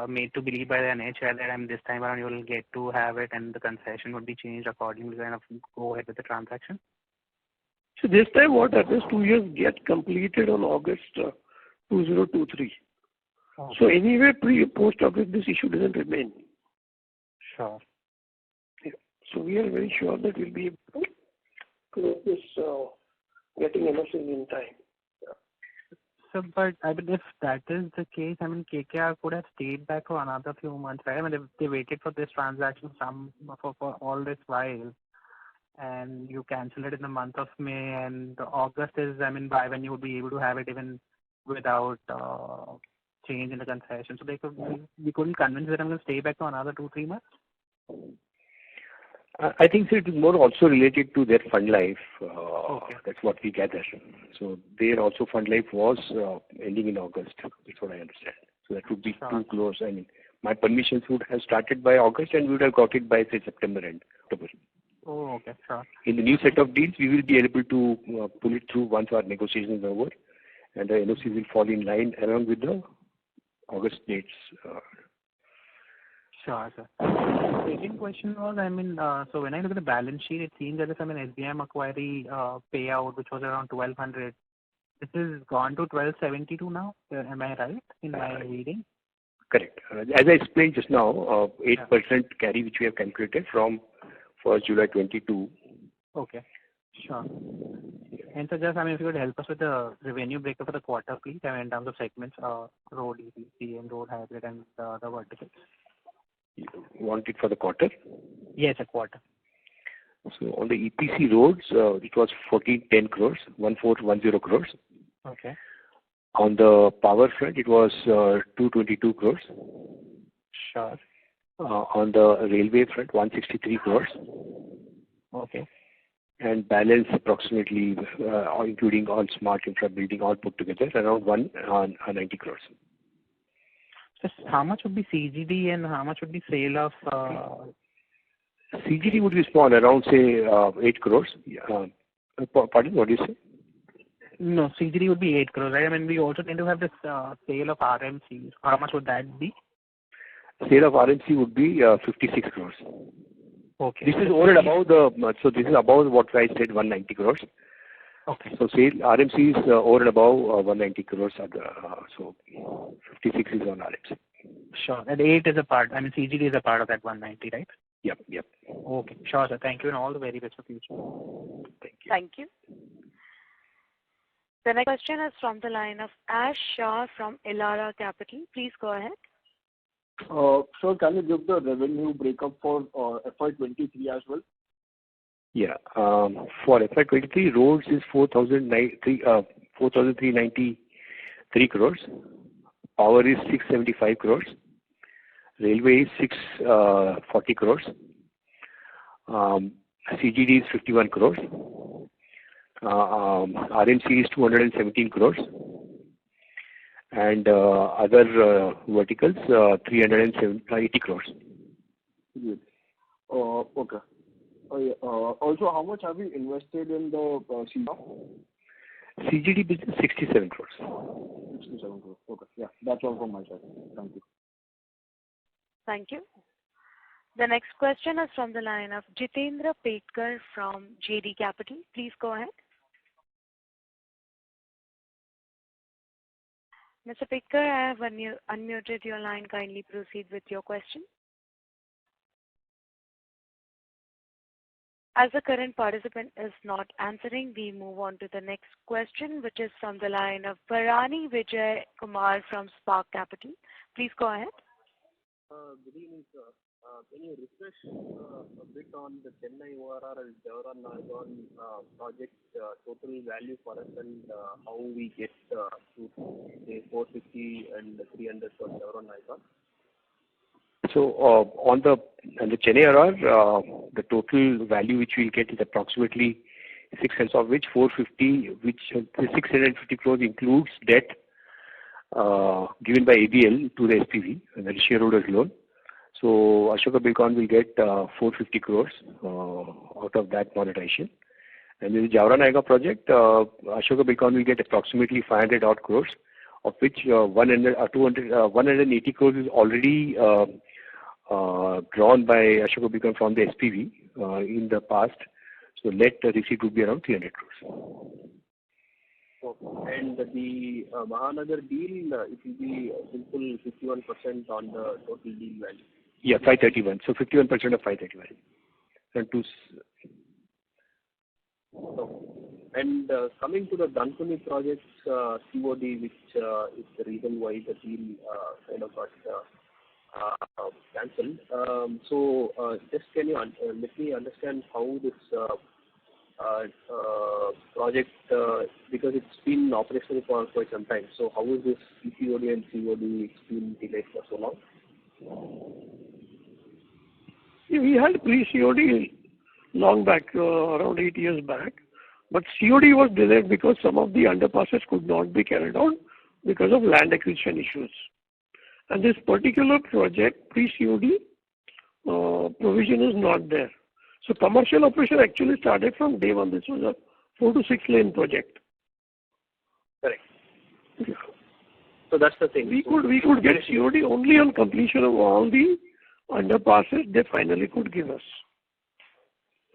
made to believe by the NHA that this time around you will get to have it and the concession would be changed accordingly to kind of go ahead with the transaction? So this time what happens, 2 years get completed on August 2023. Okay. So anyway, post August this issue doesn't remain. Sure. Yeah. So we are very sure that we'll be able to close this getting NOCs in time. So, but I mean, if that is the case, KKR could have stayed back for another few months, right? They waited for this transaction for all this while, and you cancel it in the month of May, and August is, by when you would be able to have it even without change in the concession. So we couldn't convince them to stay back for another 2-3 months? I think so it is more also related to their fund life. Okay. That's what we gather. So their also fund life was ending in August. That's what I understand. So that would be too close. My permissions would have started by August and we would have got it by, say, September end, October. Oh, okay, sure. In the new set of deals, we will be able to pull it through once our negotiations is over, and the NOCs will fall in line along with the August dates. Sure, sir. Second question was, so when I look at the balance sheet, it seems that if SBI Macquarie payout, which was around 1,200, this has gone to 1,272 now. Am I right in my reading? Correct. As I explained just now, 8% carry which we have calculated from 1st July 22. Okay. Sure. And so just, if you could help us with the revenue breakup for the quarter, please, in terms of segments, road EPC and road hybrid and the verticals. You want it for the quarter? Yes, a quarter. So on the EPC roads, it was 1,410 crores, 1,410 crores. Okay. On the power front, it was 222 crores. Sure. On the railway front, 163 crores. Okay. And balance approximately, including all smart infra building, all put together, around 190 crores. Just how much would be CGD and how much would be sale of... CGD would be small, around say 8 crores. Pardon, what do you say? No, CGD would be 8 crores, right? We also tend to have this sale of RMCs. How much would that be? Sale of RMC would be 56 crores. Okay. This is over and above this is above what I said, 190 crores. Okay. So sale RMC is over and above 190 crores. So 56 is on RMC. Sure. And 8 is a part. CGD is a part of that 190, right? Yep. Okay. Sure, sir. Thank you and all the very best for future. Thank you. Thank you. The next question is from the line of Ash Shah from Elara Capital. Please go ahead. Sir, can you give the revenue breakup for FY23 as well? Yeah. For FY23, roads is 4,393 crores. Power is 675 crores. Railway is 640 crores. CGD is 51 crores. RMC is 217 crores. And other verticals, 380 crores. Good. Okay. Also, how much have you invested in the CGD business, 67 crores. 67 crores. Okay. Yeah, that's all from my side. Thank you. Thank you. The next question is from the line of Jitendra Petkar from JD Capital. Please go ahead. Mr. Petkar, I have unmuted your line. Kindly proceed with your question. As the current participant is not answering, we move on to the next question, which is from the line of Bharani Vijay Kumar from Spark Capital. Please go ahead. Good evening, sir. Can you refresh a bit on the Chennai ORR and Jaora-Nayagaon project total value for us and how we get to say 450 and 300 for Jaora-Nayagaon? So on the Chennai ORR, the total value which we'll get is approximately 600, of which 450, which the 650 crores includes debt given by ABL to the SPV, the shareholders loan. So Ashoka Buildcon will get 450 crores out of that monetization. And in the Jaora-Nayagaon project, Ashoka Buildcon will get approximately 500 odd crores, of which 180 crores is already drawn by Ashoka Buildcon from the SPV in the past. So net receipt would be around 300 crores. Okay. And the Mahanagar deal, it will be a simple 51% on the total deal value. Yeah, 531. So 51% of 531. And coming to the Dankuni project's COD, which is the reason why the deal kind of got cancelled. So just can you let me understand how this project, because it's been operational for quite some time. So how is this PCOD and COD been delayed for so long? We had pre-COD long back, around 8 years back. But COD was delayed because some of the underpasses could not be carried out because of land acquisition issues. And this particular project, pre-COD, provision is not there. So commercial operation actually started from day one. This was a 4 to 6 lane project. Correct. Yeah. So that's the thing. We could get COD only on completion of all the underpasses they finally could give us.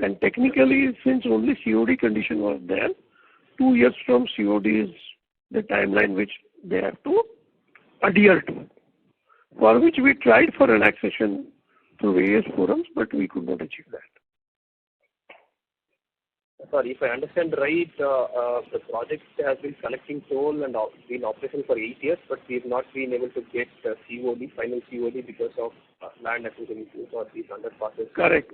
And technically, since only COD condition was there, 2 years from COD is the timeline which they have to adhere to, for which we tried for relaxation through various forums, but we could not achieve that. Sorry, if I understand right, the project has been collecting toll and been operational for 8 years, but we have not been able to get COD, final COD, because of land acquisition issues or these underpasses. Correct.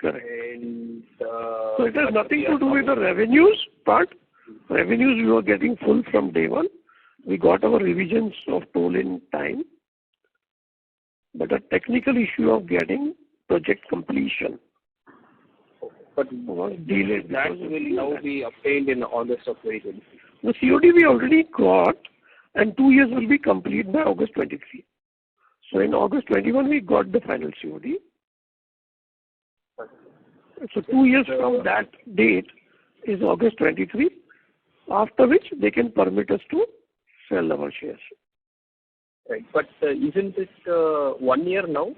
And so it has nothing to do with the revenues part. Revenues we were getting full from day one. We got our revisions of toll in time. But a technical issue of getting project completion was delayed. That will now be obtained in August of 2023. The COD we already got, and 2 years will be complete by August 23. So in August 21 we got the final COD. So 2 years from that date is August 23, after which they can permit us to sell our shares. Right, but isn't it 1 year now,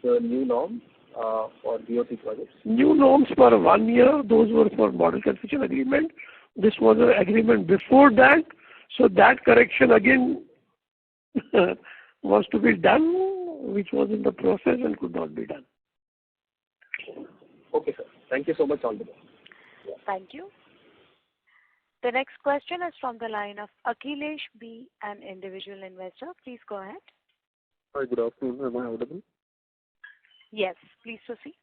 the new norm for BOT projects? New norms for 1 year, those were for model concession agreement. This was an agreement before that, so that correction again was to be done, which was in the process and could not be done. Okay, sir. Thank you so much, all the best. Thank you. The next question is from the line of Akhilesh B, an individual investor. Please go ahead. Hi, good afternoon. Am I audible? Yes, please proceed.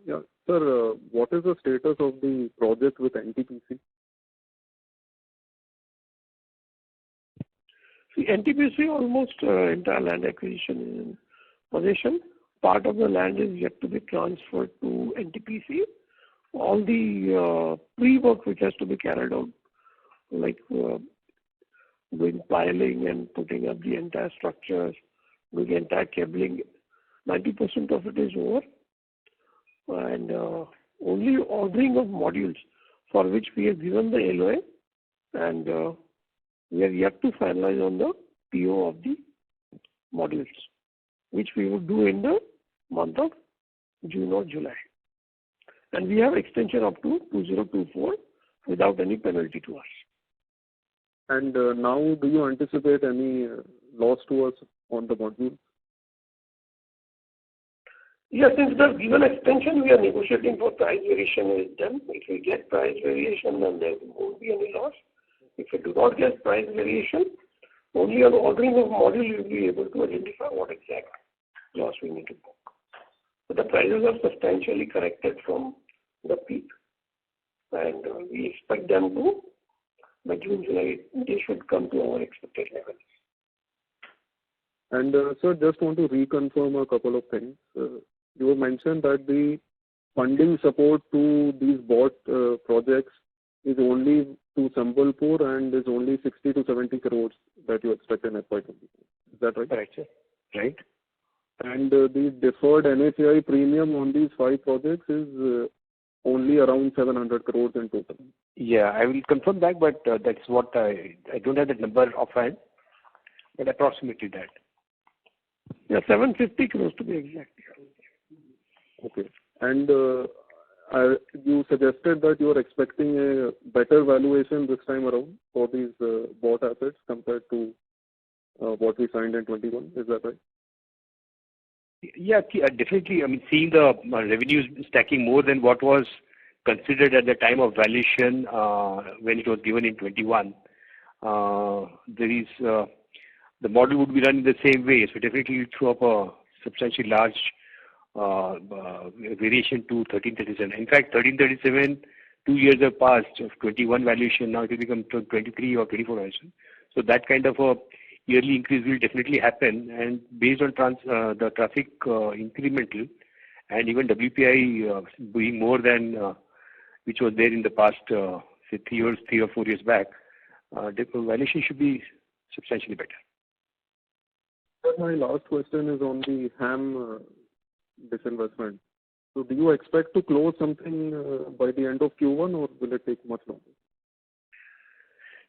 Yeah, sir, what is the status of the project with NTPC? See, NTPC almost entire land acquisition is in possession. Part of the land is yet to be transferred to NTPC. All the pre-work which has to be carried out, like doing piling and putting up the entire structures, doing entire cabling, 90% of it is over. And only ordering of modules, for which we have given the LOA, and we are yet to finalize on the PO of the modules, which we would do in the month of June or July. And we have extension up to 2024 without any penalty to us. And now, do you anticipate any loss to us on the module? Yes, since the given extension, we are negotiating for price variation with them. If we get price variation, then there won't be any loss. If we do not get price variation, only on ordering of module we will be able to identify what exact loss we need to book. But the prices are substantially corrected from the peak, and we expect them to, by June, July, they should come to our expected level. And sir, just want to reconfirm a couple of things. You mentioned that the funding support to these bought projects is only to Sambalpur and is only 60 to 70 crores that you expect in FY23. Is that right? Correct, sir. Right. And the deferred NHAI premium on these 5 projects is only around 700 crores in total. Yeah, I will confirm that, but that's what I don't have the number offhand, but approximately that. Yeah, 750 crores to be exact. Okay. And you suggested that you are expecting a better valuation this time around for these bought assets compared to what we signed in 21. Is that right? Yeah, definitely. I mean, seeing the revenues stacking more than what was considered at the time of valuation when it was given in 21, there is the model would be run in the same way. So definitely you throw up a substantially large variation to 1337. In fact, 1337, 2 years have passed of 21 valuation. Now it will become 23 or 24 valuation. So that kind of a yearly increase will definitely happen. And based on the traffic incremental and even WPI being more than which was there in the past, say 3 or 4 years back, the valuation should be substantially better. My last question is on the HAM disinvestment. So do you expect to close something by the end of Q1 or will it take much longer?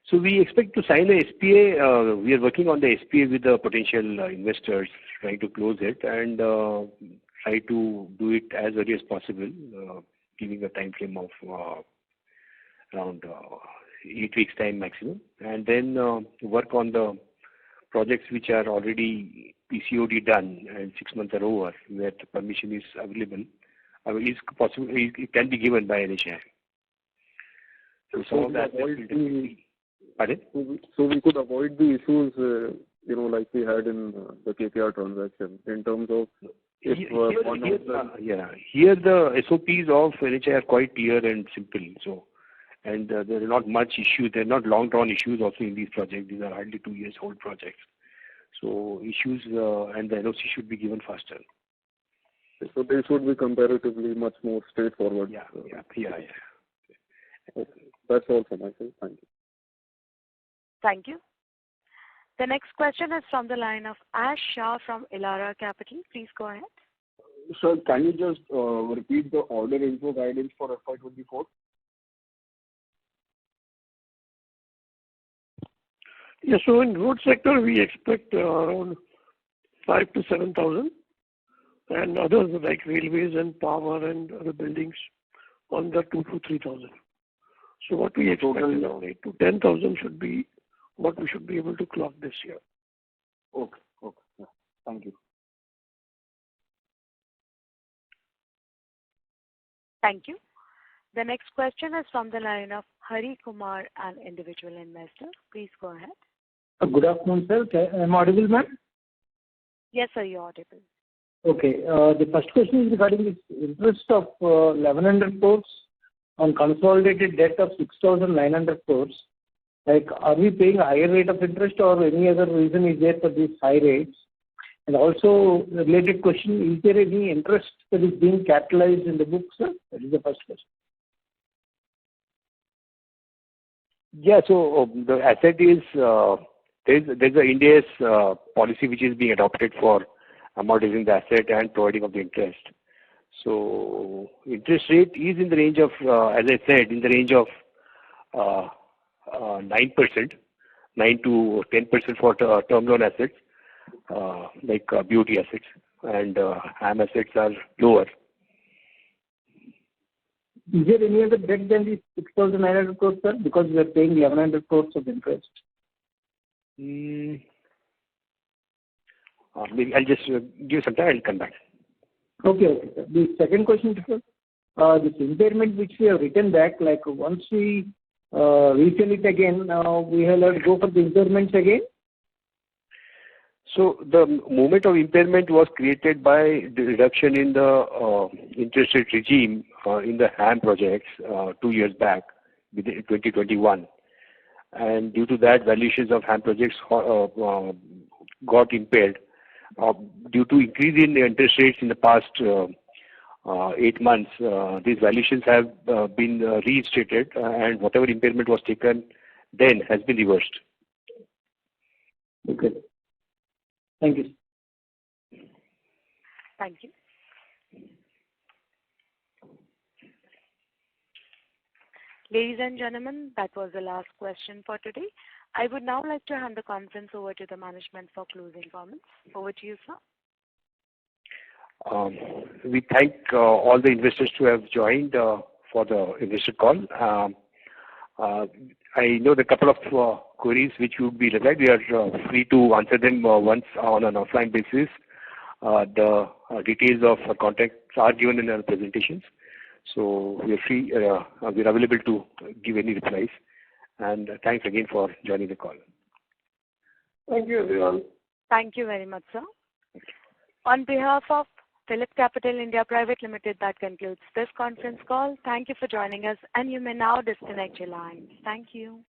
So we expect to sign a SPA. We are working on the SPA with the potential investors, trying to close it and try to do it as early as possible, giving a time frame of around 8 weeks time maximum, and then work on the projects which are already PCOD done and 6 months are over, where the permission is available, is possible, it can be given by NHAI. So some of that will definitely. Pardon? So we could avoid the issues, like we had in the KKR transaction in terms of if Here the SOPs of NHAI are quite clear and simple. So, and there are not much issues. There are not long-drawn issues also in these projects. These are hardly 2 years old projects. So issues and the NOC should be given faster. So they should be comparatively much more straightforward. Yeah. Okay. That's all from my side. Thank you. Thank you. The next question is from the line of Ash Shah from Elara Capital. Please go ahead. Sir, can you just repeat the order info guidance for FY24? Yeah, so in road sector, we expect around 5,000 to 7,000, and others like railways and power and other buildings on the 2,000 to 3,000. So what we expect is around 8,000 to 10,000 should be what we should be able to clock this year. Okay. Yeah. Thank you. Thank you. The next question is from the line of Hari Kumar, an individual investor. Please go ahead. Good afternoon, sir. Am I audible, ma'am? Yes, sir, you're audible. Okay. The first question is regarding this interest of 1,100 crores on consolidated debt of 6,900 crores. Like, are we paying a higher rate of interest or any other reason is there for these high rates? And also, related question, is there any interest that is being capitalized in the books, sir? That is the first question. Yeah, so the asset is, there's a Ind AS policy which is being adopted for amortizing the asset and providing of the interest. So interest rate is in the range of, as I said, in the range of 9%, 9 to 10% for term loan assets, like BOT assets. and HAM assets are lower. Is there any other debt than the 6,900 crores, sir? Because we are paying 1,100 crores of interest. Maybe I'll just give some time and come back. Okay, sir. The second question, sir, this impairment which we have written back, like once we resell it again, we have to go for the impairments again? So the moment of impairment was created by the reduction in the interest rate regime in the HAM projects 2 years back, within 2021. And due to that, valuations of HAM projects got impaired. Due to increase in interest rates in the past 8 months, these valuations have been reinstated, and whatever impairment was taken then has been reversed. Okay. Thank you. Thank you. Ladies and gentlemen, that was the last question for today. I would now like to hand the conference over to the management for closing comments. Over to you, sir. We thank all the investors who have joined for the investor call. I know the couple of queries which would be replied. We are free to answer them once on an offline basis. The details of contacts are given in our presentations. So we are free, we are available to give any replies. And thanks again for joining the call. Thank you, everyone. Thank you very much, sir. On behalf of PhillipCapital India Private Limited, that concludes this conference call. Thank you for joining us, and you may now disconnect your lines. Thank you.